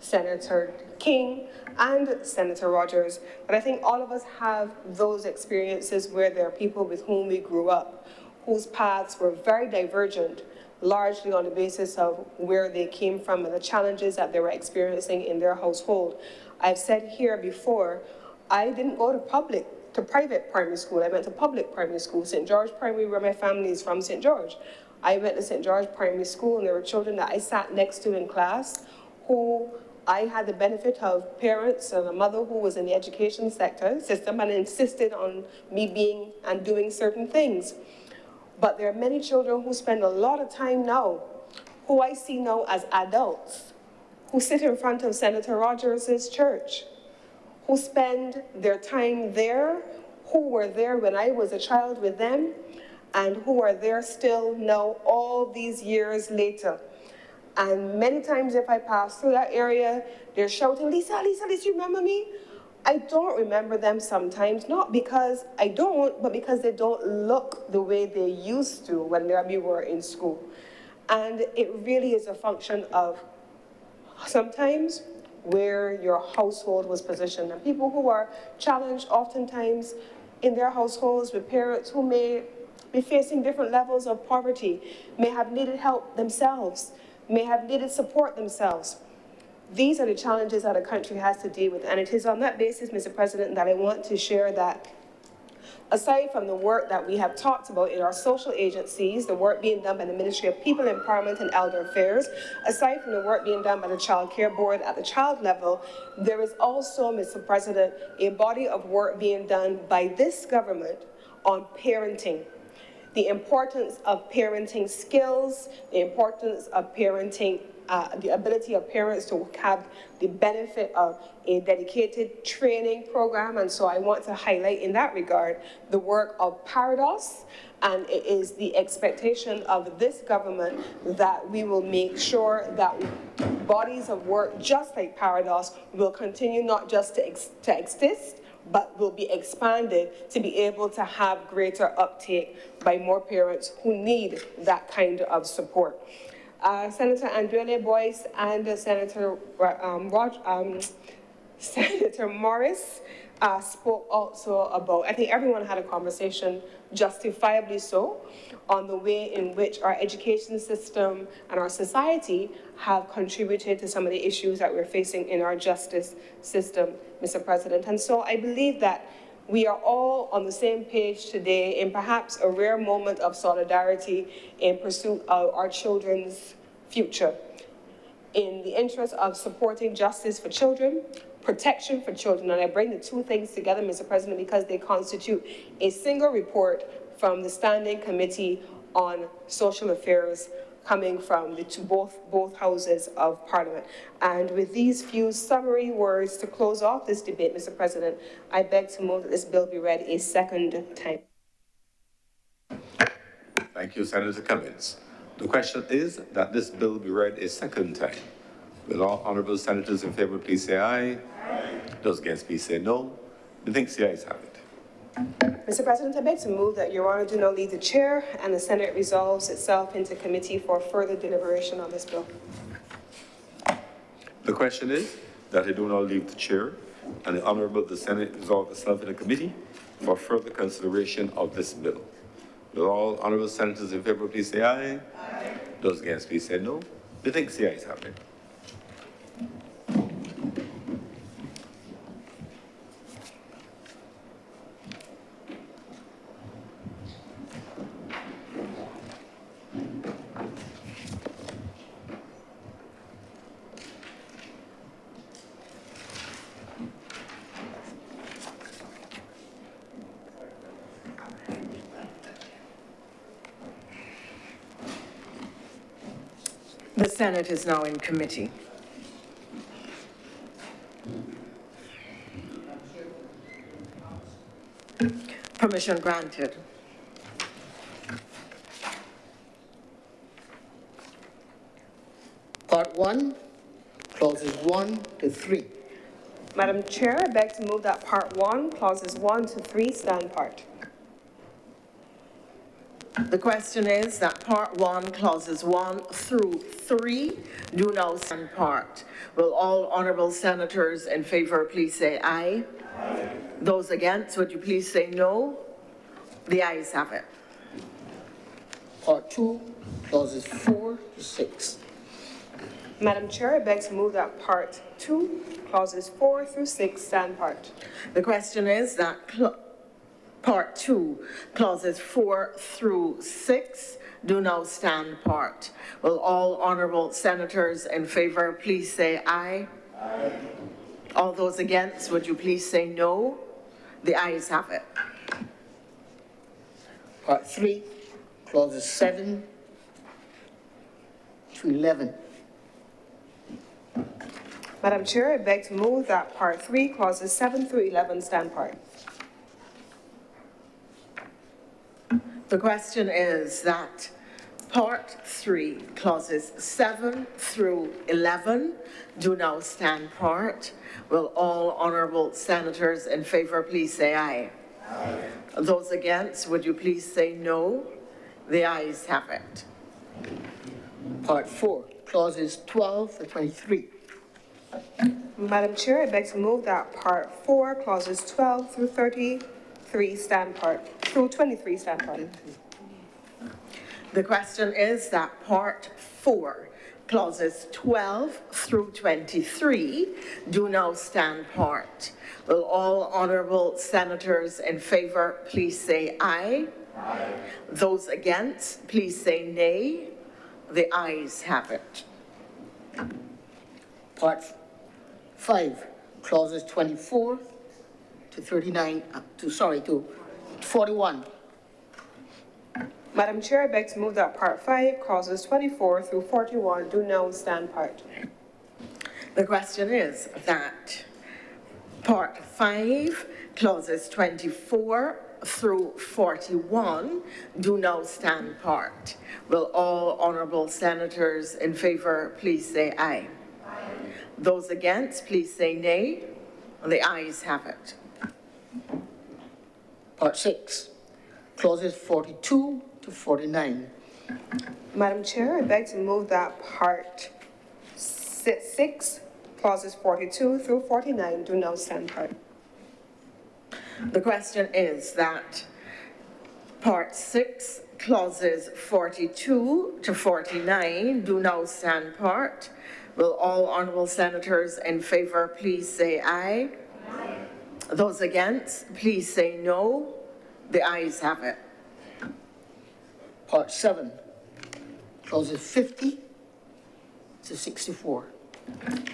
Senator King, and Senator Rogers. But I think all of us have those experiences where there are people with whom we grew up, whose paths were very divergent, largely on the basis of where they came from and the challenges that they were experiencing in their household. I've said here before, I didn't go to private primary school. I went to public primary school, St. George Primary, where my family is from, St. George. I went to St. George Primary School, and there were children that I sat next to in class who I had the benefit of parents and a mother who was in the education system and insisted on me being and doing certain things. But there are many children who spend a lot of time now, who I see now as adults, who sit in front of Senator Rogers' church, who spend their time there, who were there when I was a child with them, and who are there still now all these years later. And many times if I pass through that area, they're shouting, Lisa, Lisa, Lisa, you remember me? I don't remember them sometimes, not because I don't, but because they don't look the way they used to when we were in school. And it really is a function of sometimes where your household was positioned. And people who are challenged oftentimes in their households with parents who may be facing different levels of poverty, may have needed help themselves, may have needed support themselves. These are the challenges that a country has to deal with. And it is on that basis, Mr. President, that I want to share that aside from the work that we have talked about in our social agencies, the work being done by the Ministry of People Empowerment and Elder Affairs, aside from the work being done by the Child Care Board at the child level, there is also, Mr. President, a body of work being done by this government on parenting. The importance of parenting skills, the importance of parenting, the ability of parents to have the benefit of a dedicated training program. And so I want to highlight in that regard the work of Parados, and it is the expectation of this government that we will make sure that bodies of work just like Parados will continue not just to exist, but will be expanded to be able to have greater uptake by more parents who need that kind of support. Senator Andrele Boyce and Senator Morris spoke also about, I think everyone had a conversation, justifiably so, on the way in which our education system and our society have contributed to some of the issues that we're facing in our justice system, Mr. President. And so I believe that we are all on the same page today in perhaps a rare moment of solidarity in pursuit of our children's future. In the interest of supporting justice for children, protection for children, and I bring the two things together, Mr. President, because they constitute a single report from the Standing Committee on Social Affairs coming from both houses of Parliament. And with these few summary words to close off this debate, Mr. President, I beg to move that this bill be read a second time. Thank you, Senator Cummings. The question is that this bill be read a second time. Will all honourable senators in favour please say aye? Aye. Those against please say no. Methinks the ayes have it. Mr. President, I beg to move that Your Honour do not leave the chair and the Senate resolves itself into committee for further deliberation on this bill. The question is that I do not leave the chair and the Senate resolve itself in a committee for further consideration of this bill. Will all honourable senators in favour please say aye? Aye. Those against please say no. Methinks the ayes have it. The Senate is now in committee. Permission granted. Part 1, clauses 1 to 3. Madam Chair, I beg to move that Part 1, clauses 1 to 3 stand part. The question is that Part 1, clauses 1 through 3 do now stand part. Will all honourable senators in favour please say aye? Aye. Those against, would you please say no? The ayes have it. Part 2, clauses 4 to 6. Madam Chair, I beg to move that Part 2, clauses 4 through 6 stand part. The question is that Part 2, clauses 4 through 6 do now stand part. Will all honourable senators in favour please say aye? Aye. All those against, would you please say no? The ayes have it. Part 3, clauses 7 to 11. Madam Chair, I beg to move that Part 3, clauses 7 through 11 stand part. The question is that Part 3, clauses 7 through 11 do now stand part. Will all honourable senators in favour please say aye? Aye. Those against, would you please say no? The ayes have it. Part 4, clauses 12 to 23. Madam Chair, I beg to move that Part 4, clauses 12 through 33 stand part, through 23 stand part. The question is that Part 4, clauses 12 through 23 do now stand part. Will all honourable senators in favour please say aye? Aye. Those against, please say nay. The ayes have it. Part 5, clauses 24 to 39, to 41. Madam Chair, I beg to move that Part 5, clauses 24 through 41 do now stand part. The question is that Part 5, clauses 24 through 41 do now stand part. Will all honourable senators in favour please say aye? Aye. Those against, please say nay. The ayes have it. Part 6, clauses 42 to 49. Madam Chair, I beg to move that Part 6, clauses 42 through 49 do now stand part. The question is that Part 6, clauses 42 to 49 do now stand part. Will all honourable senators in favour please say aye? Aye. Those against, please say no. The ayes have it. Part 7, clauses 50 to 64.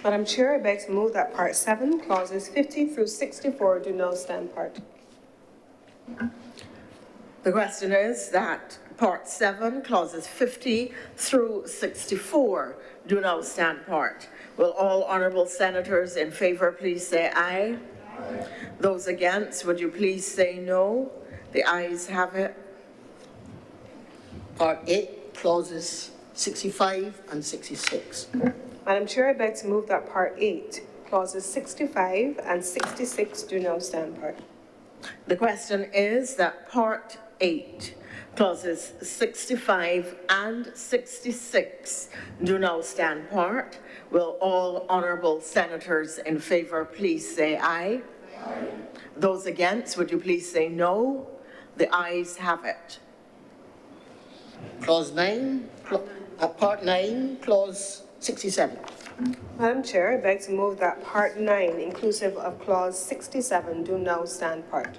Madam Chair, I beg to move that Part 7, clauses 50 through 64 do now stand part. The question is that Part 7, clauses 50 through 64 do now stand part. Will all honourable senators in favour please say aye? Aye. Those against, would you please say no? The ayes have it. Part 8, clauses 65 and 66. Madam Chair, I beg to move that Part 8, clauses 65 and 66 do now stand part. The question is that Part 8, clauses 65 and 66 do now stand part. Will all honourable senators in favour please say aye? Aye. Those against, would you please say no? The ayes have it. Clause 9, Part 9, clause 67. Madam Chair, I beg to move that Part 9, inclusive of Clause 67, do now stand part.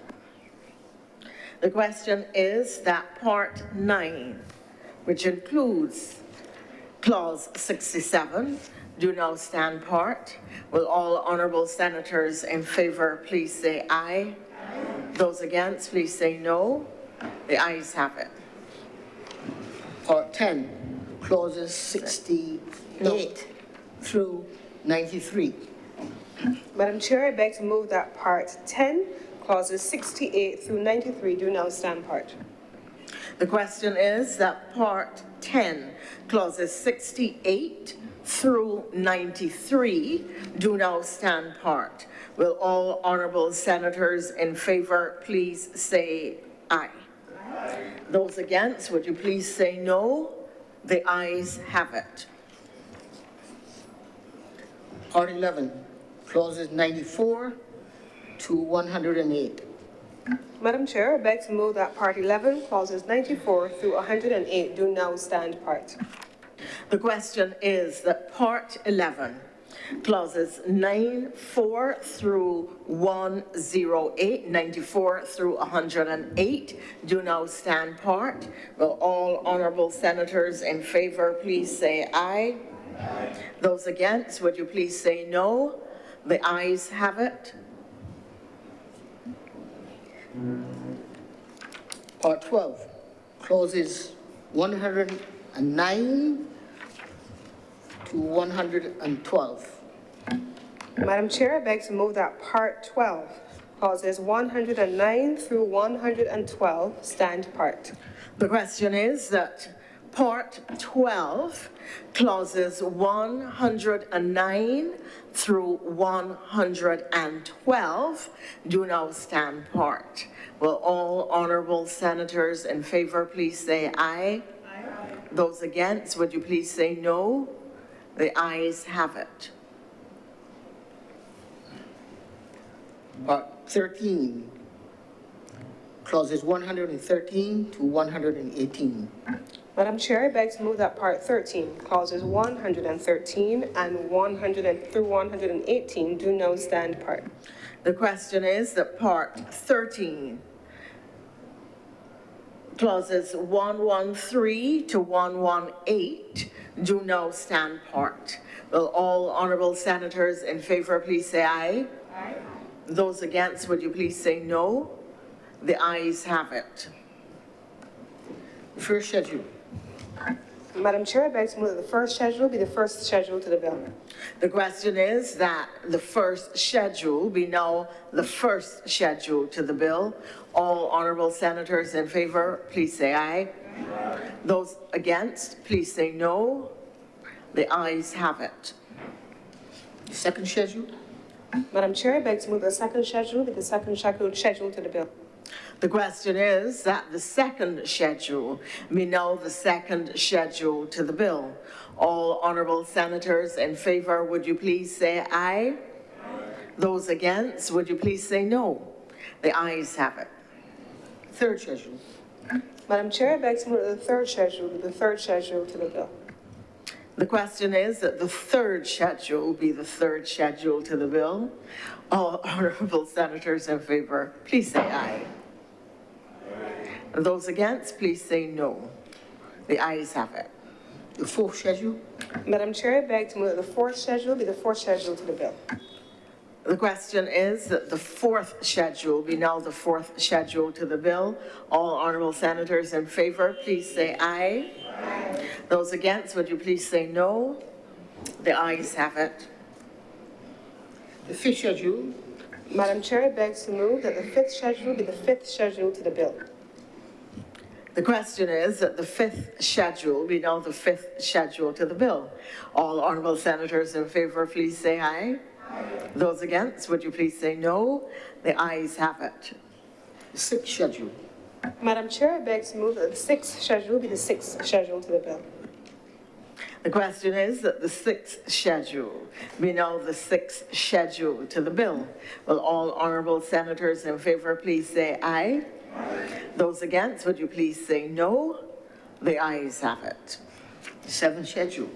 The question is that Part 9, which includes Clause 67, do now stand part. Will all honourable senators in favour please say aye? Aye. Those against, please say no. The ayes have it. Part 10, clauses 68 through 93. Madam Chair, I beg to move that Part 10, clauses 68 through 93 do now stand part. The question is that Part 10, clauses 68 through 93 do now stand part. Will all honourable senators in favour please say aye? Aye. Those against, would you please say no? The ayes have it. Part 11, clauses 94 to 108. Madam Chair, I beg to move that Part 11, clauses 94 through 108 do now stand part. The question is that Part 11, clauses 94 through 108, 94 through 108 do now stand part. Will all honourable senators in favour please say aye? Aye. Those against, would you please say no? The ayes have it. Part 12, clauses 109 to 112. Madam Chair, I beg to move that Part 12, clauses 109 through 112 stand part. The question is that Part 12, clauses 109 through 112 do now stand part. Will all honourable senators in favour please say aye? Aye. Those against, would you please say no? The ayes have it. Part 13, clauses 113 to 118. Madam Chair, I beg to move that Part 13, clauses 113 and 100 through 118 do now stand part. The question is that Part 13, clauses 113 to 118 do now stand part. Will all honourable senators in favour please say aye? Aye. Those against, would you please say no? The ayes have it. First schedule. Madam Chair, I beg to move that the first schedule be the first schedule to the bill. The question is that the first schedule be now the first schedule to the bill. All honourable senators in favour, please say aye. Aye. Those against, please say no. The ayes have it. Second schedule. Madam Chair, I beg to move the second schedule be the second schedule to the bill. The question is that the second schedule be now the second schedule to the bill. All honourable senators in favour, would you please say aye? Aye. Those against, would you please say no? The ayes have it. Third schedule. Madam Chair, I beg to move the third schedule be the third schedule to the bill. The question is that the third schedule be the third schedule to the bill. All honourable senators in favour, please say aye. And those against, please say no. The ayes have it. The fourth schedule? Madam Chair, I beg to move that the fourth schedule be the fourth schedule to the bill. The question is that the fourth schedule be now the fourth schedule to the bill. All honourable senators in favour, please say aye. Aye. Those against, would you please say no? The ayes have it. The fifth schedule? Madam Chair, I beg to move that the fifth schedule be the fifth schedule to the bill. The question is that the fifth schedule be now the fifth schedule to the bill. All honourable senators in favour, please say aye. Aye. Those against, would you please say no? The ayes have it. The sixth schedule? Madam Chair, I beg to move that the sixth schedule be the sixth schedule to the bill. The question is that the sixth schedule be now the sixth schedule to the bill. Will all honourable senators in favour please say aye? Aye. Those against, would you please say no? The ayes have it. The seventh schedule?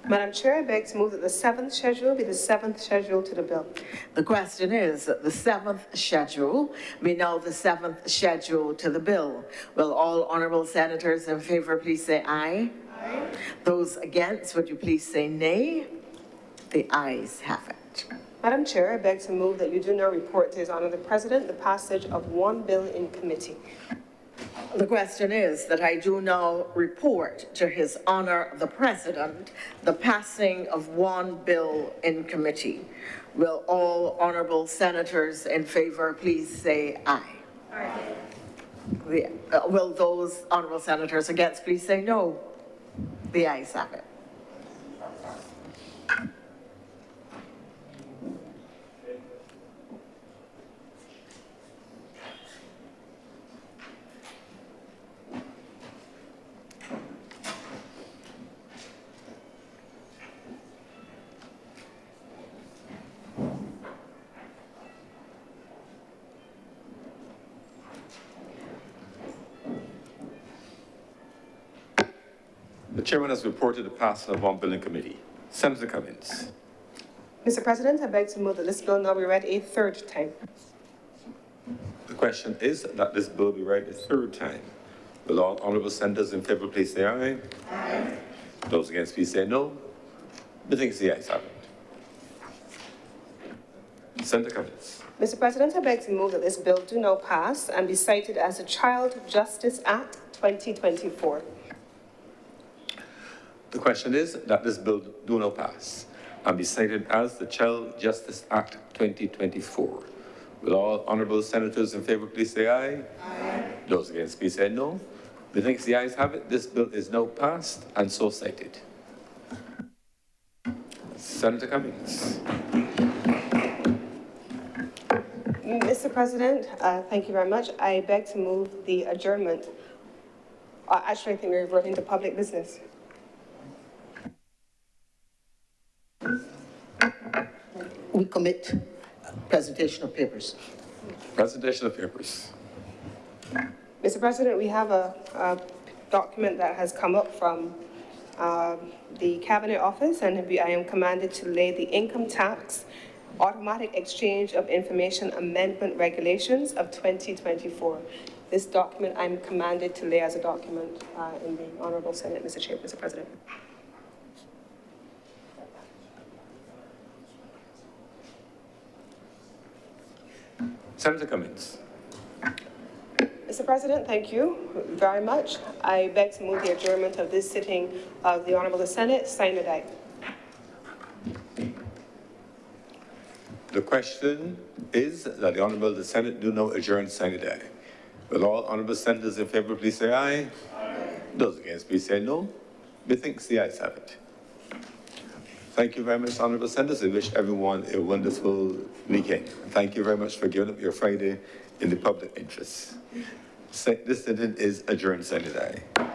Madam Chair, I beg to move that the seventh schedule be the seventh schedule to the bill. The question is that the seventh schedule be now the seventh schedule to the bill. Will all honourable senators in favour please say aye? Aye. Those against, would you please say nay? The ayes have it. Madam Chair, I beg to move that you do now report to His Honour the President the passage of one bill in committee. The question is that I do now report to His Honour the President the passing of one bill in committee. Will all honourable senators in favour please say aye? Aye. Will those honourable senators against please say no? The ayes have it. The chairman has reported the passing of one bill in committee. Senator Cummins. Mr. President, I beg to move that this bill now be read a third time. The question is that this bill be read a third time. Will all honourable senators in favour please say aye? Aye. Those against please say no. Methinks the ayes have it. Senator Cummins. Mr. President, I beg to move that this bill do now pass and be cited as the Child Justice Act 2024. The question is that this bill do now pass and be cited as the Child Justice Act 2024. Will all honourable senators in favour please say aye? Aye. Those against please say no. Methinks the ayes have it. This bill is now passed and so cited. Senator Cummins. Mr. President, thank you very much. I beg to move the adjournment. Actually, I think we're reverting to public business. We commit presentation of papers. Presentation of papers. Mr. President, we have a document that has come up from the Cabinet Office, and I am commanded to lay the income tax automatic exchange of information amendment regulations of 2024. This document I'm commanded to lay as a document in the Honourable Senate, Mr. President. Senator Cummins. Mr. President, thank you very much. I beg to move the adjournment of this sitting of the Honourable Senate, sine die. The question is that the Honourable Senate do now adjourn sine die. Will all honourable senators in favour please say aye? Aye. Those against please say no. Methinks the ayes have it. Thank you very much, honourable senators. I wish everyone a wonderful weekend. Thank you very much for giving up your Friday in the public interest. This sitting is adjourned sine die.